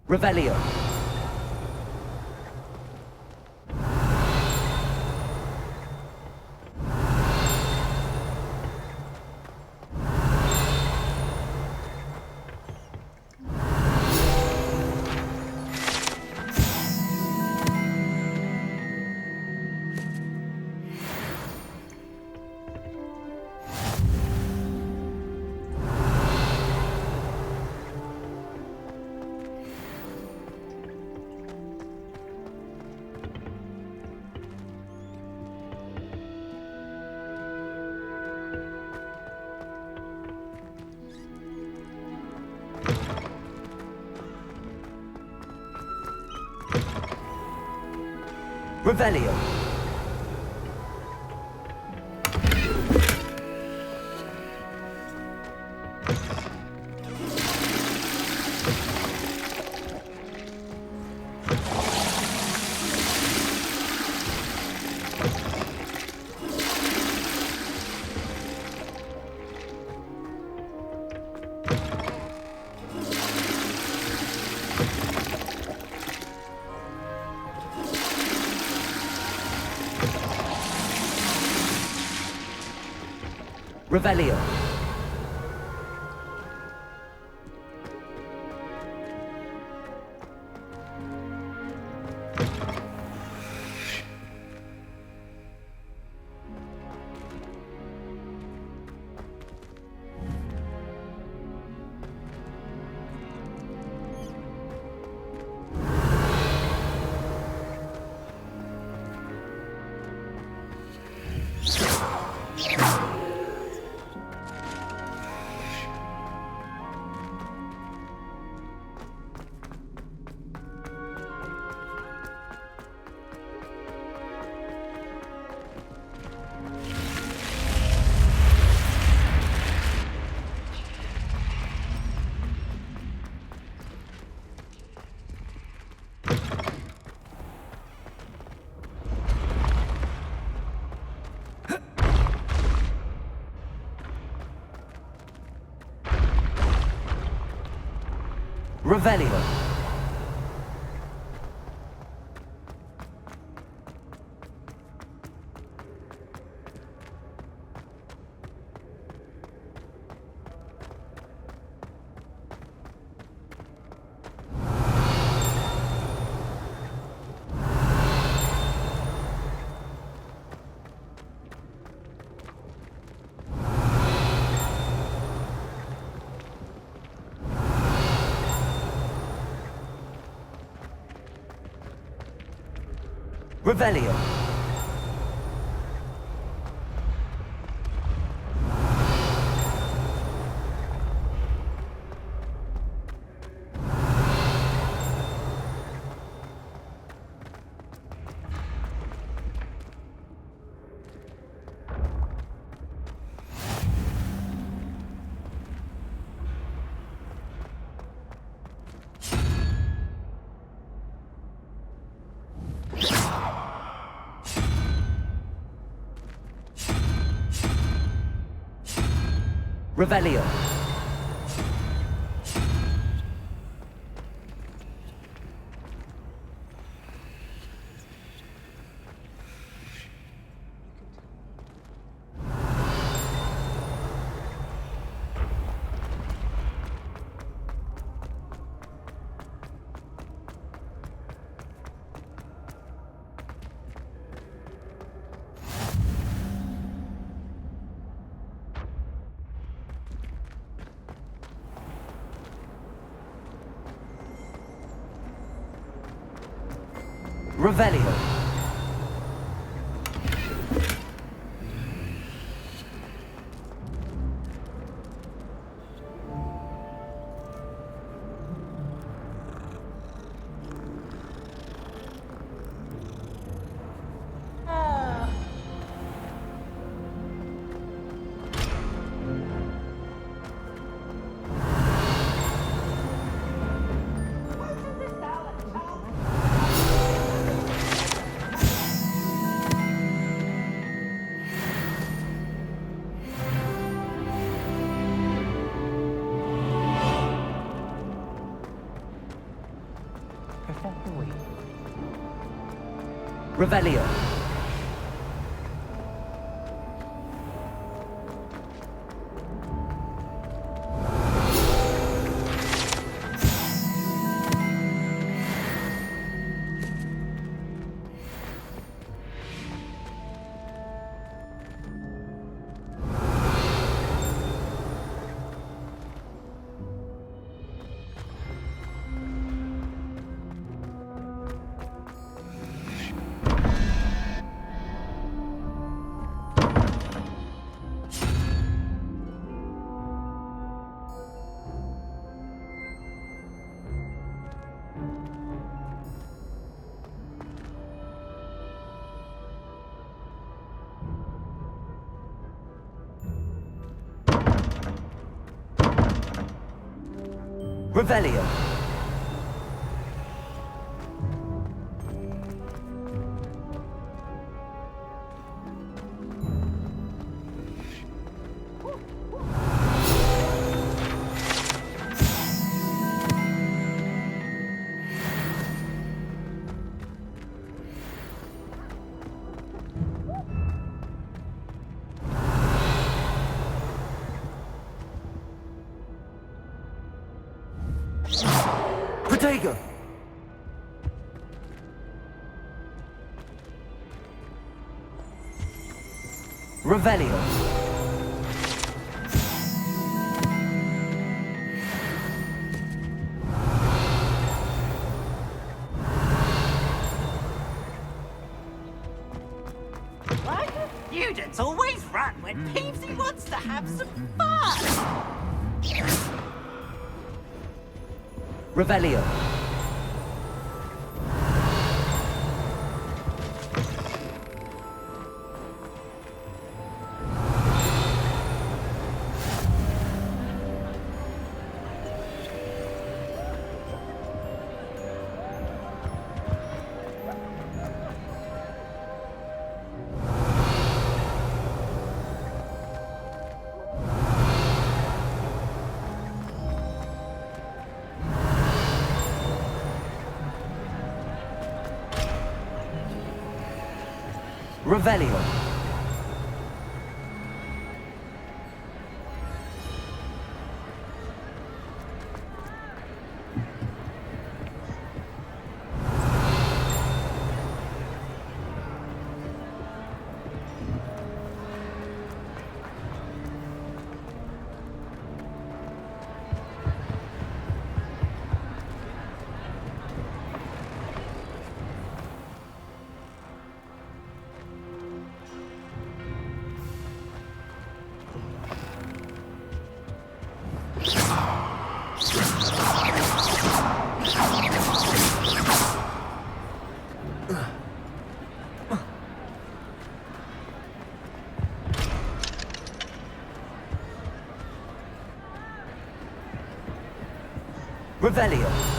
Revelio. Revelio. Revelio. Revelio. Revelio. Revelio. Revelio. step away. Revelio. Revelio. Protego! Revelio. What? Students always run when Peepsy wants to have some fun! Revelio. Revelio. Revelio.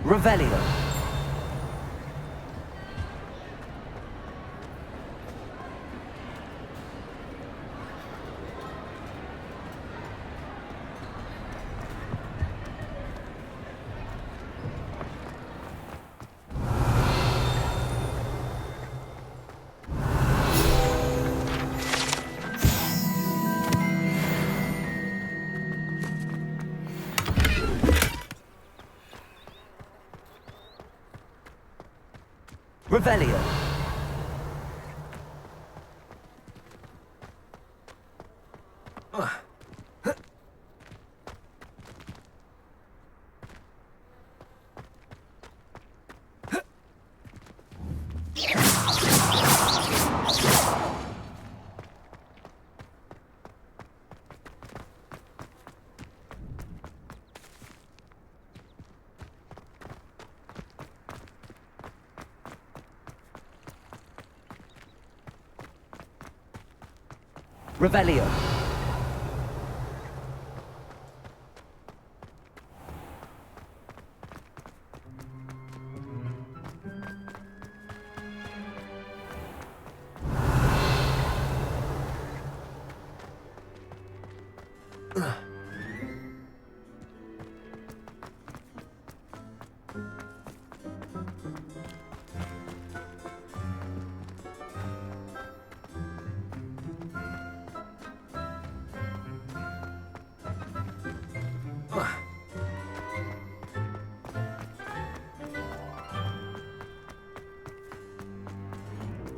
Revelio. Revelio. Revelio.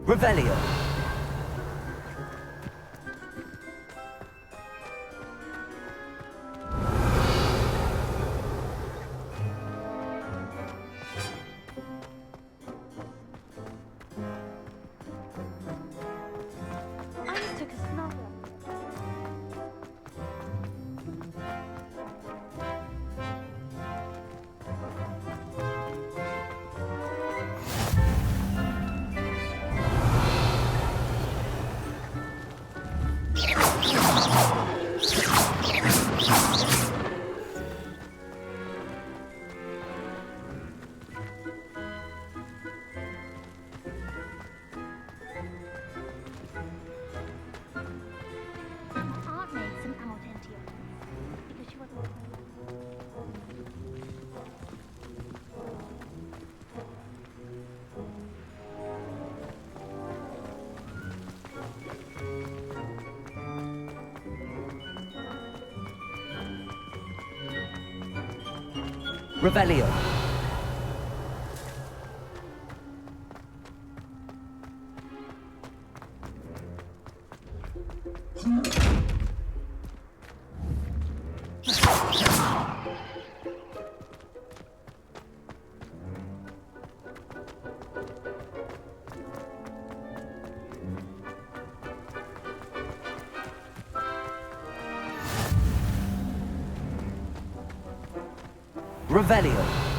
Revelio. I just took a snuggle. My aunt made some amortentium because she wasn't Revelio. Revelio.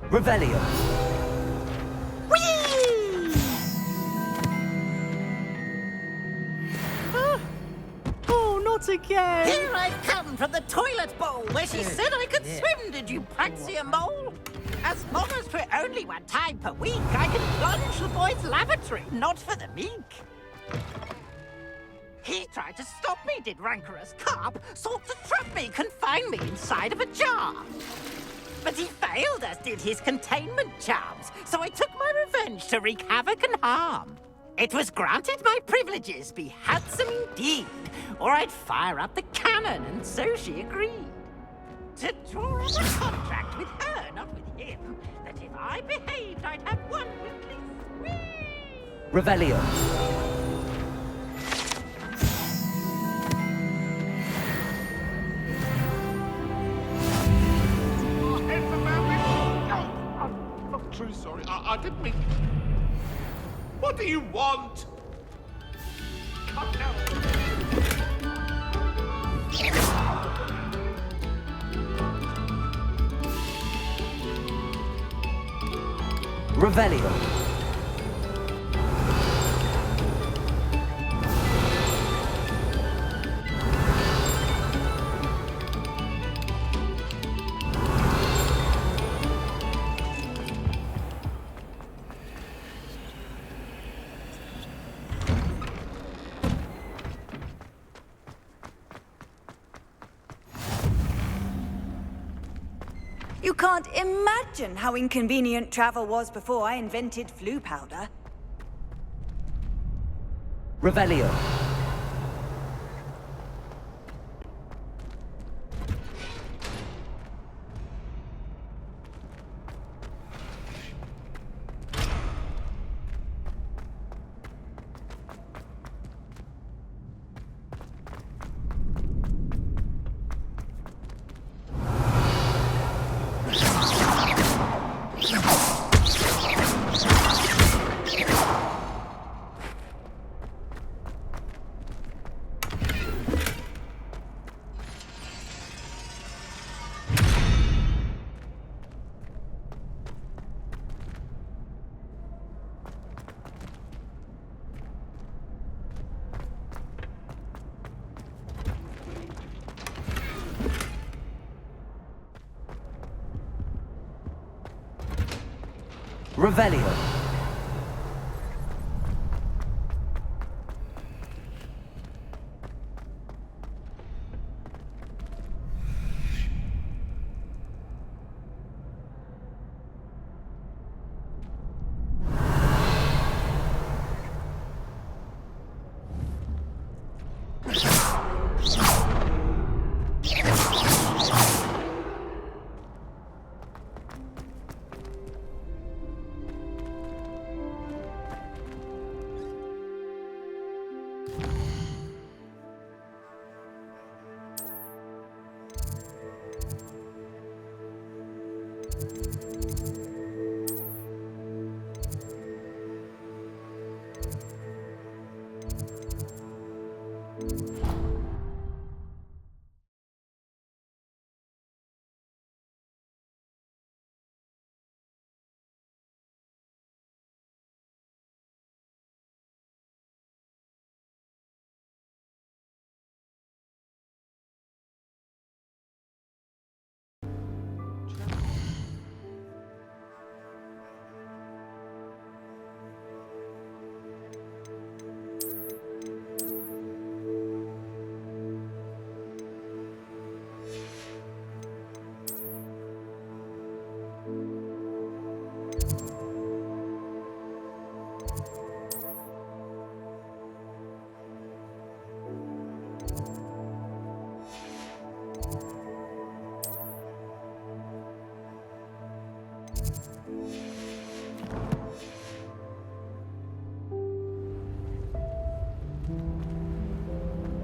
Revelio. Oh, not again! Here I've come from the toilet bowl where she said I could swim, did you praxia mole? As long as for only one time per week, I can plunge the boy's lavatory, not for the meek. He tried to stop me, did rancorous carp, sought to trap me, confine me inside of a jar. But he failed, as did his containment charms, so I took my revenge to wreak havoc and harm. It was granted my privileges be handsome indeed, or I'd fire up the cannon, and so she agreed. To draw up a contract with her, not with him, that if I behaved, I'd have one weekly swing. Revelio. I'm truly sorry. I didn't mean... What do you want? Come now. Revelio. You can't imagine how inconvenient travel was before I invented flu powder. Revelio. Revelio.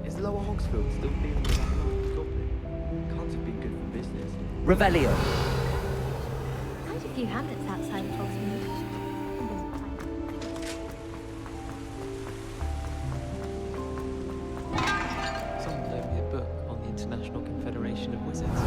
Is Lower Hogsfield still dealing with that nasty goblin? Can't have been good for business. Revelio. Quite a few hamlets outside of Hogsmeade. Someone loaned me a book on the International Confederation of Wizards.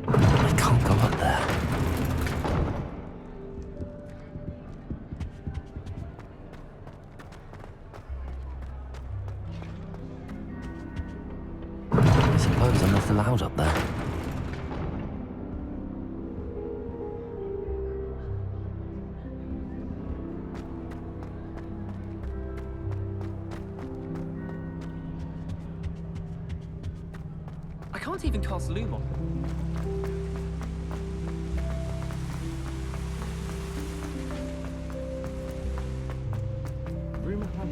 I can't go up there. I suppose I'm not allowed up there. I can't even cast Loom on them. Rumour has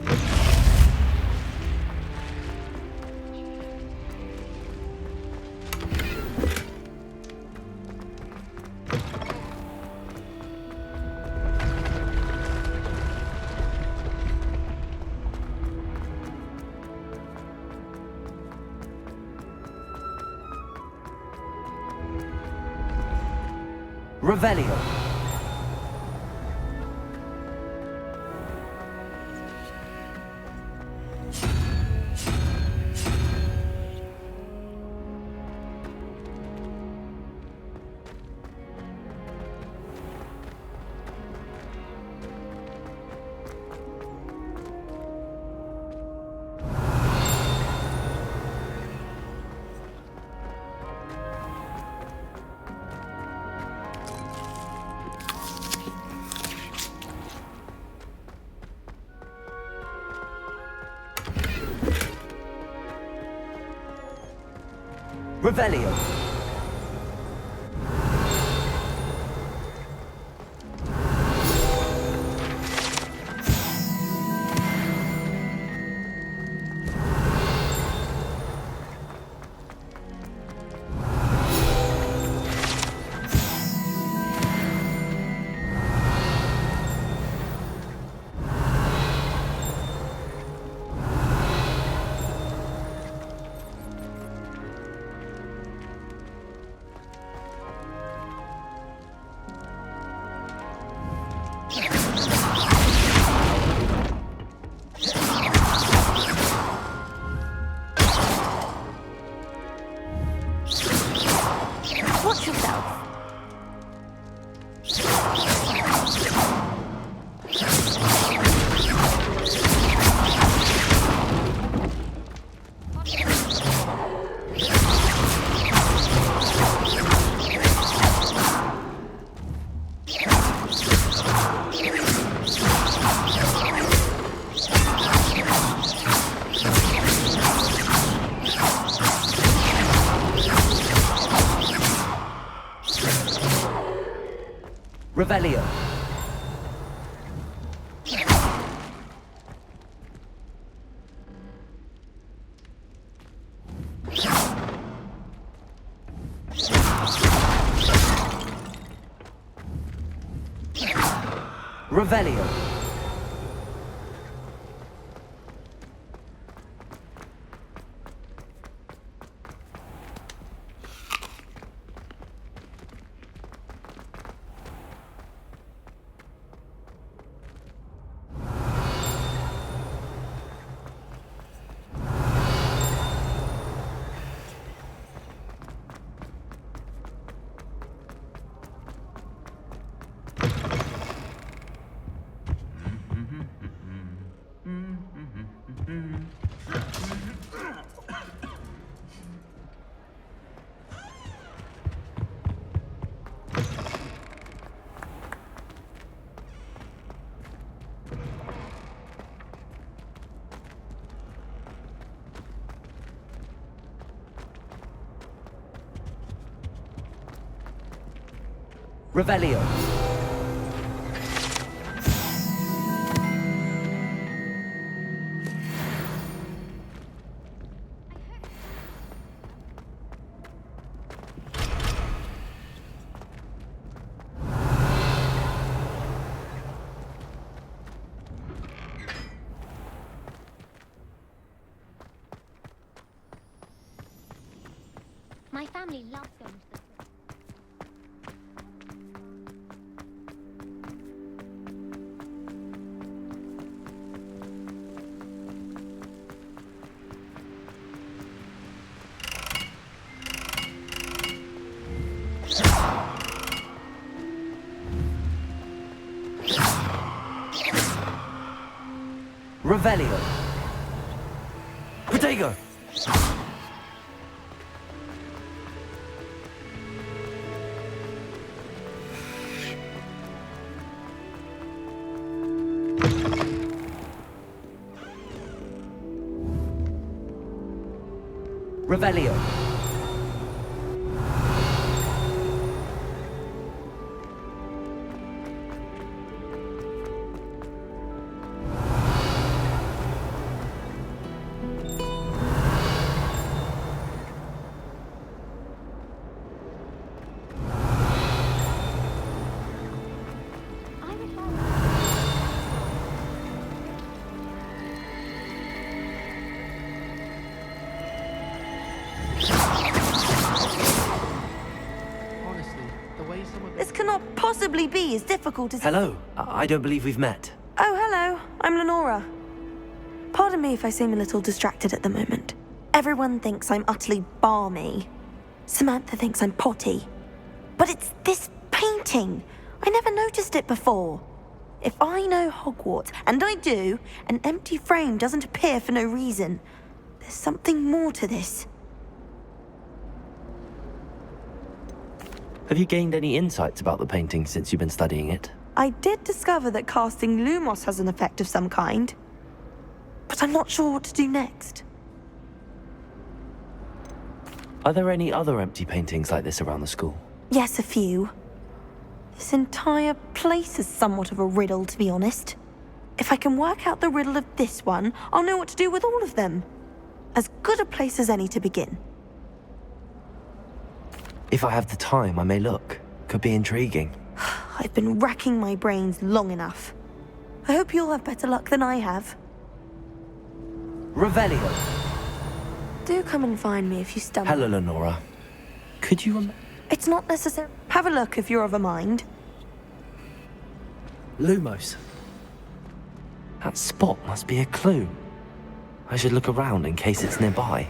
Revelio. Revelio. Watch yourself. Revelio. Revelio. Revelio. My family loves going to the Revelio. Protego. Revelio. This cannot possibly be as difficult as... Hello. I don't believe we've met. Oh, hello. I'm Lenora. Pardon me if I seem a little distracted at the moment. Everyone thinks I'm utterly balmy. Samantha thinks I'm potty. But it's this painting. I never noticed it before. If I know Hogwarts, and I do, an empty frame doesn't appear for no reason. There's something more to this. Have you gained any insights about the painting since you've been studying it? I did discover that casting Lumos has an effect of some kind. But I'm not sure what to do next. Are there any other empty paintings like this around the school? Yes, a few. This entire place is somewhat of a riddle, to be honest. If I can work out the riddle of this one, I'll know what to do with all of them. As good a place as any to begin. If I have the time, I may look. Could be intriguing. I've been racking my brains long enough. I hope you'll have better luck than I have. Revelio. Do come and find me if you stumble. Hello, Lenora. Could you It's not necessary. Have a look if you're of a mind. Lumos. That spot must be a clue. I should look around in case it's nearby.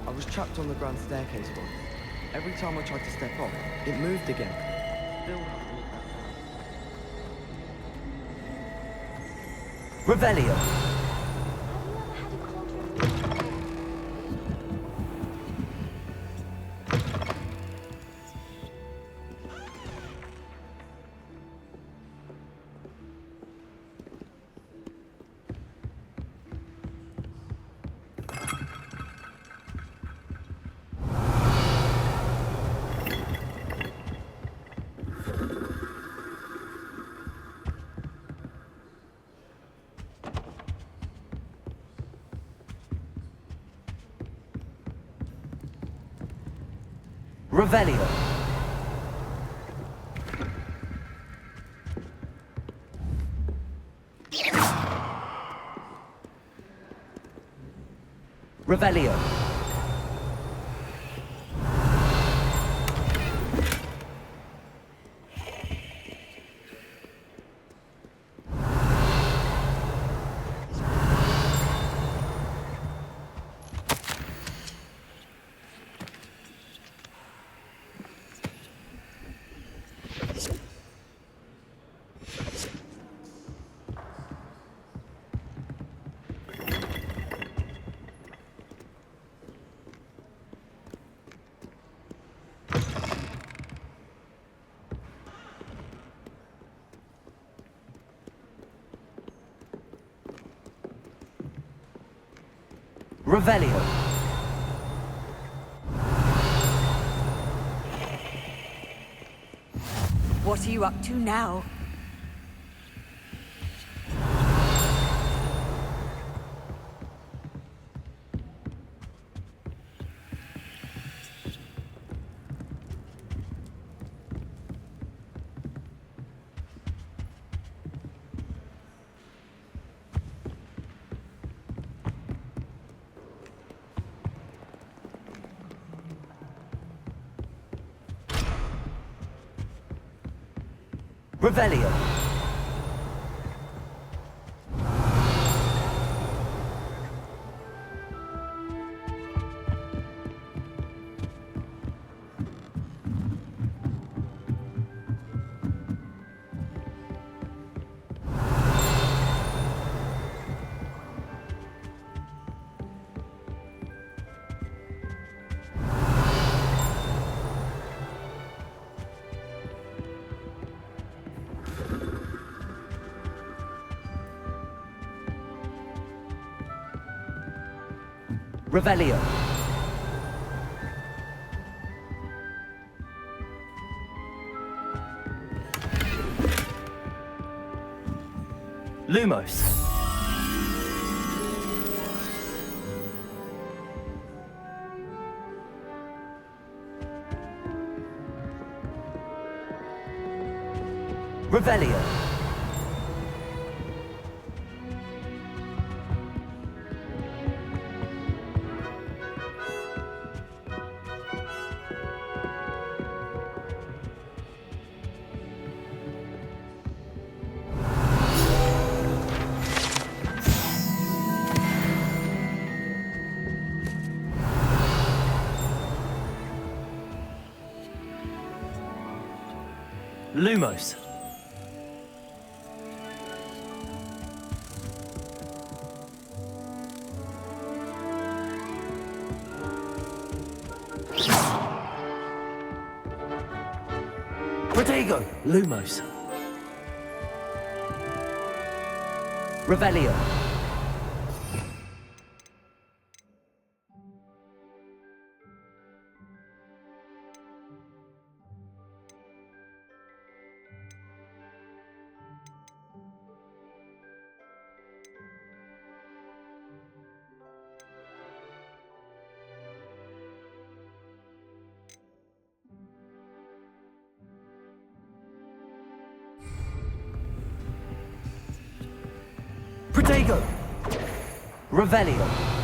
I was trapped on the grand staircase once. Every time I tried to step off, it moved again. Still haven't looked back down. Revelio. Revelio. Revelio. Revelio. What are you up to now? Revelio. Revelio. Lumos. Revelio. Lumos. Protego. Lumos. Revelio. Protego! Revelio!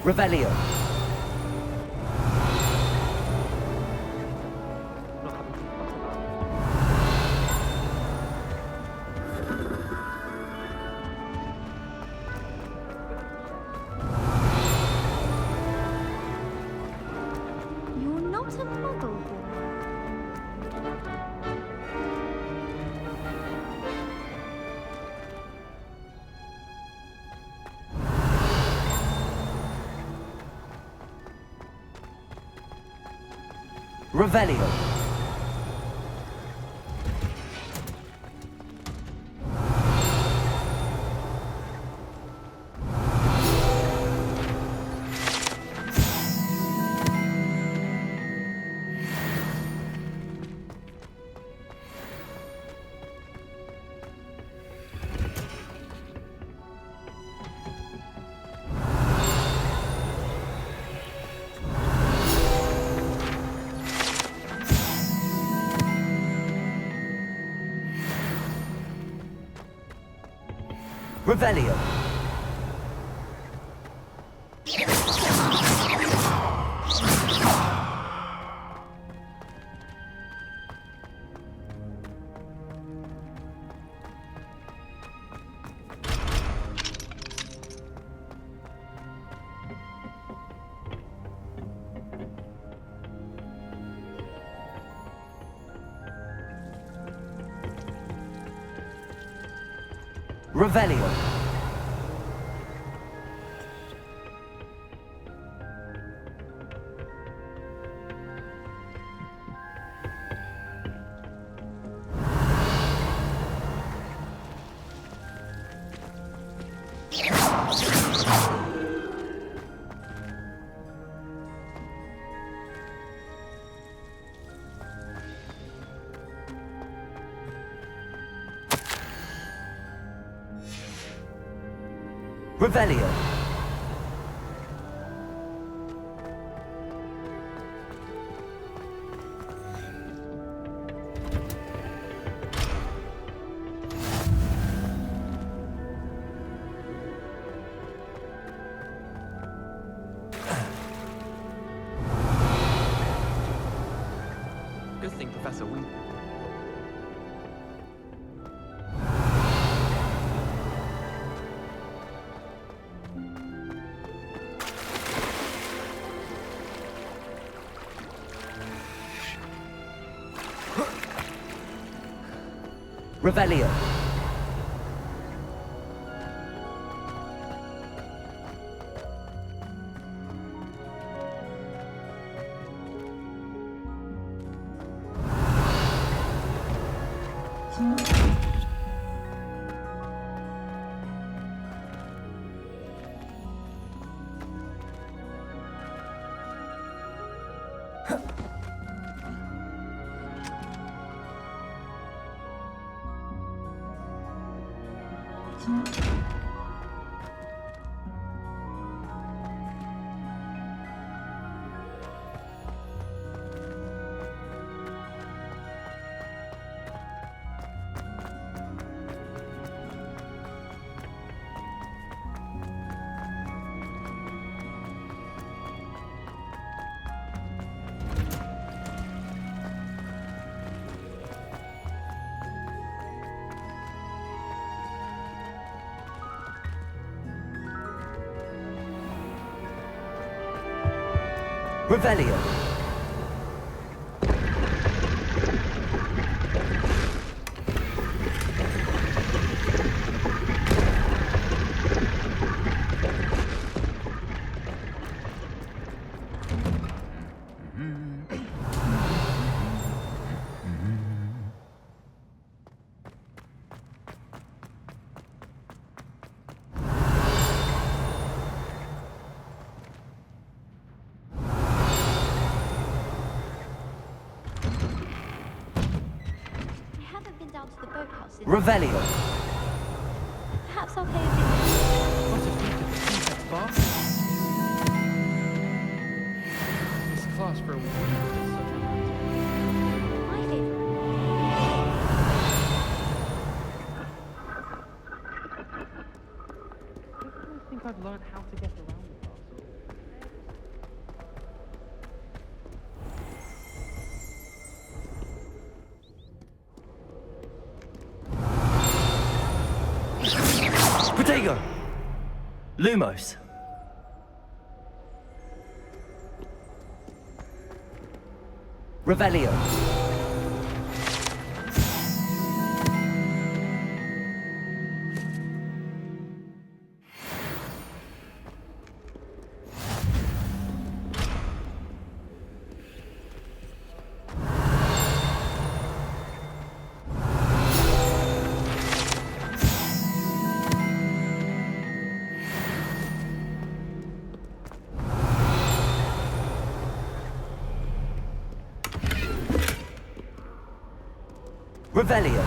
Revelio. You're not a muggle boy. Revelio. Revelio. Revelio. Revelio. Good thing, Professor. We... Revelio. Revelio. Revelio. Perhaps I'll pay a visit. This class for a week. My favorite. I think I've learned how to get around the castle. Protego! Lumos. Revelio. Revelio.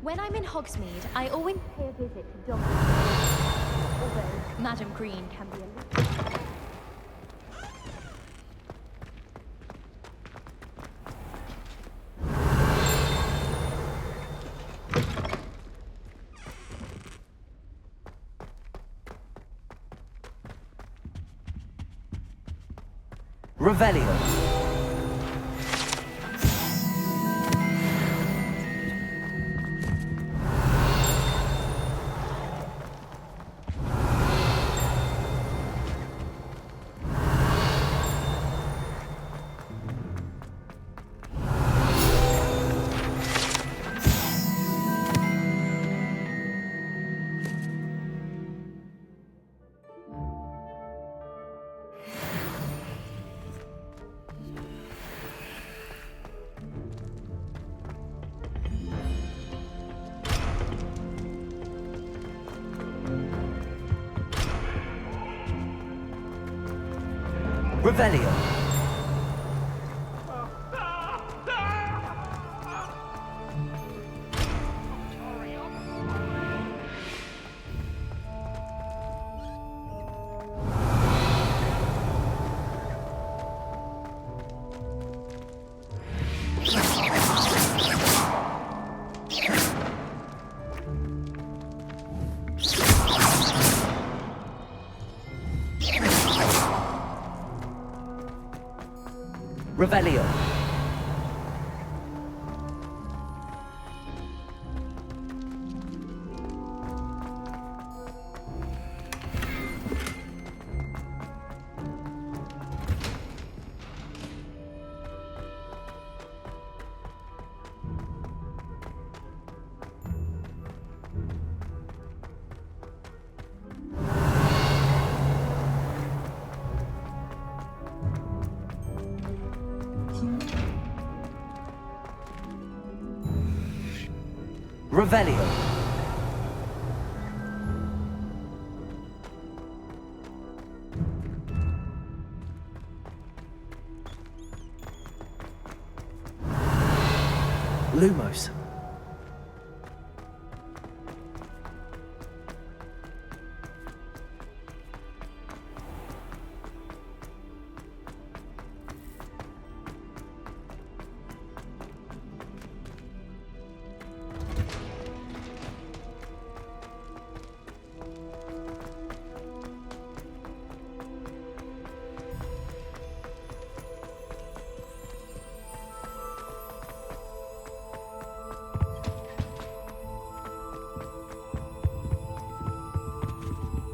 When I'm in Hogsmeade, I always pay a visit to Dog. Although Madam Green can be a little... Revelio. Revelio. Revelio. Revelio. Lumos.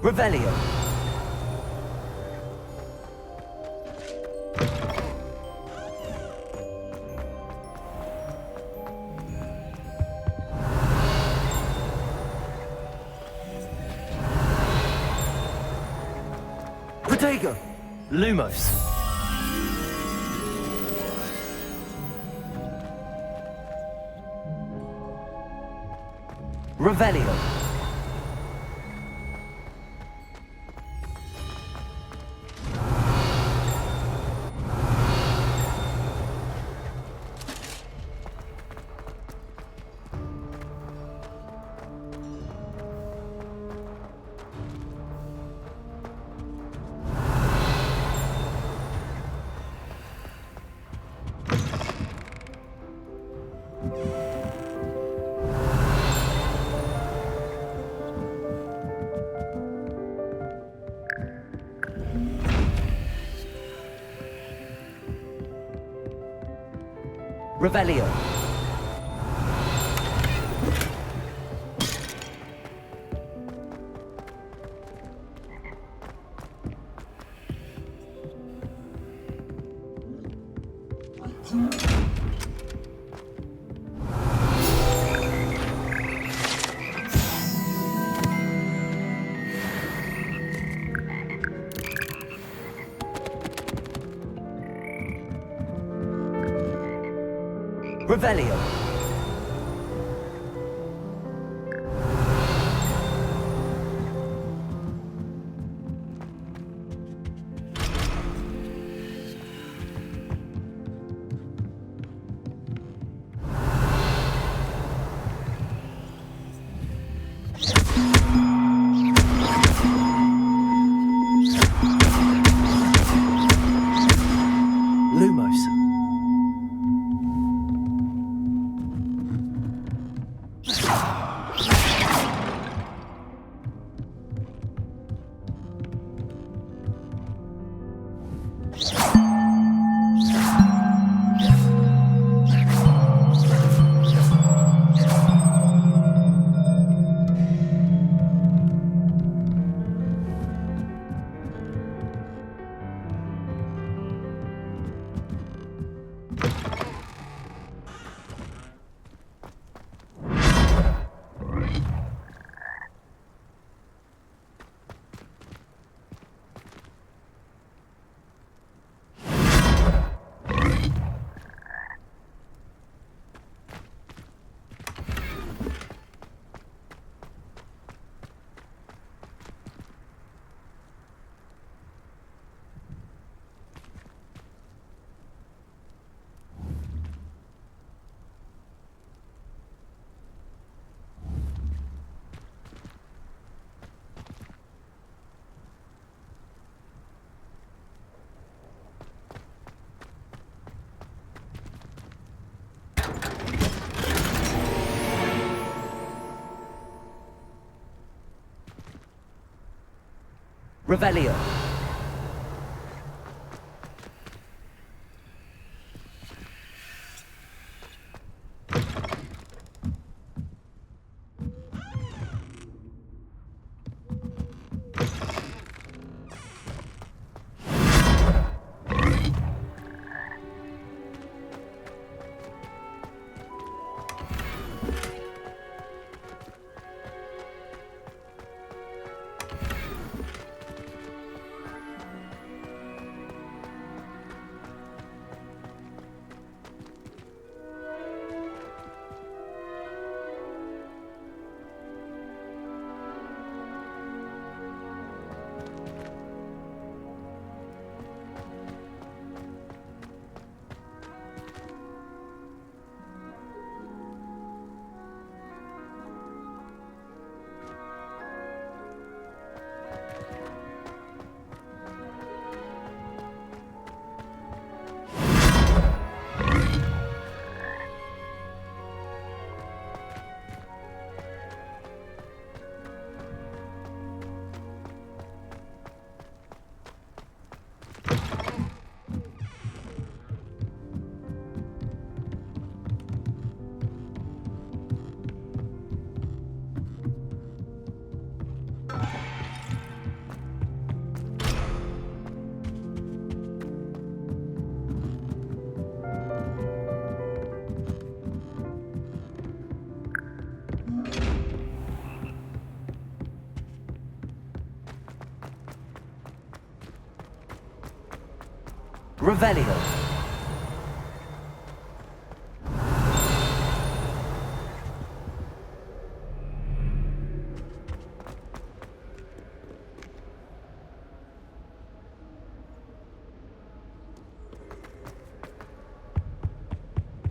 Revelio. Protego. Lumos. Revelio. Revelio. Revelio. Lumos. Revelio. Revelio.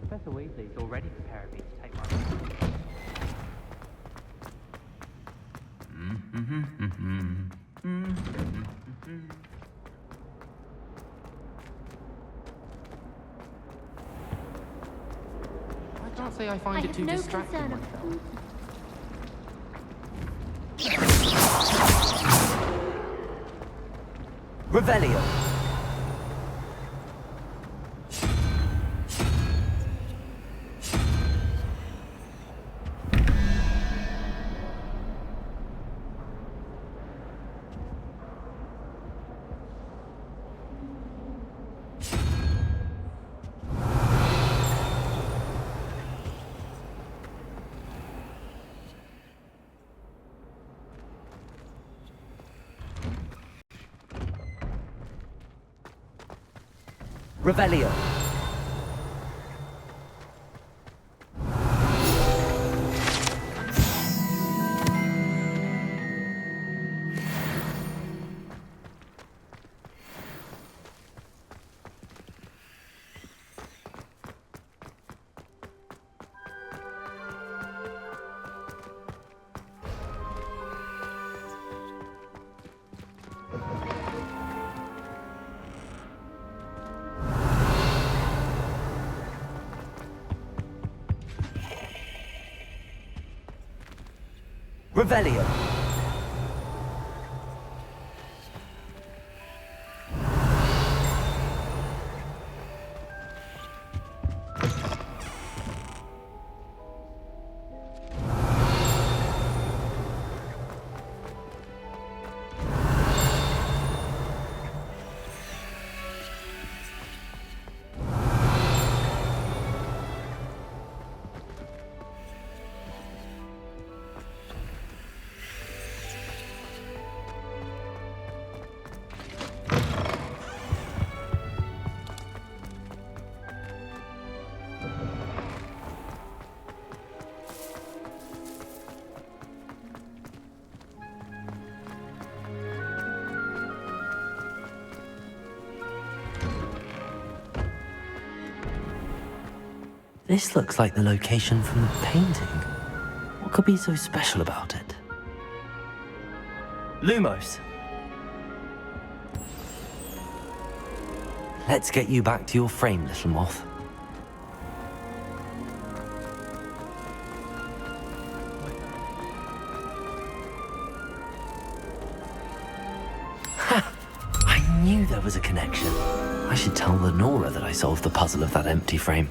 Professor Weasley's already preparing me to take my... I can't say I find it too distracting myself. Revelio. Revelio. Revelio. This looks like the location from the painting. What could be so special about it? Lumos. Let's get you back to your frame, little moth. Ha! I knew there was a connection. I should tell Lenora that I solved the puzzle of that empty frame.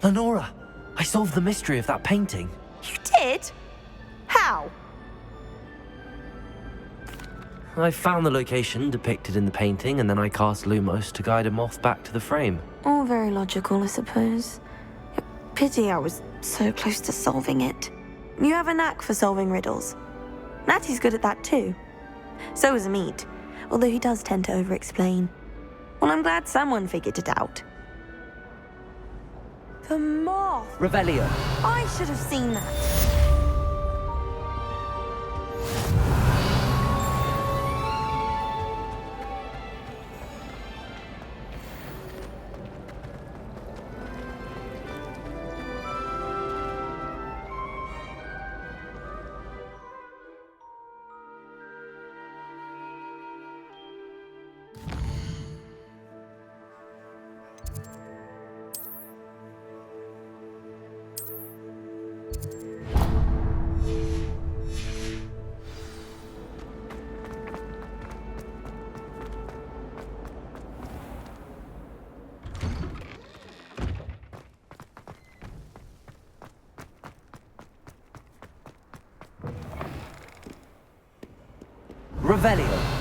Lenora, I solved the mystery of that painting. You did? How? I found the location depicted in the painting, and then I cast Lumos to guide a moth back to the frame. All very logical, I suppose. Pity I was so close to solving it. You have a knack for solving riddles. Natty's good at that too. So is Amit, although he does tend to over-explain. Well, I'm glad someone figured it out. The moth! Revelio. I should have seen that. Revelio.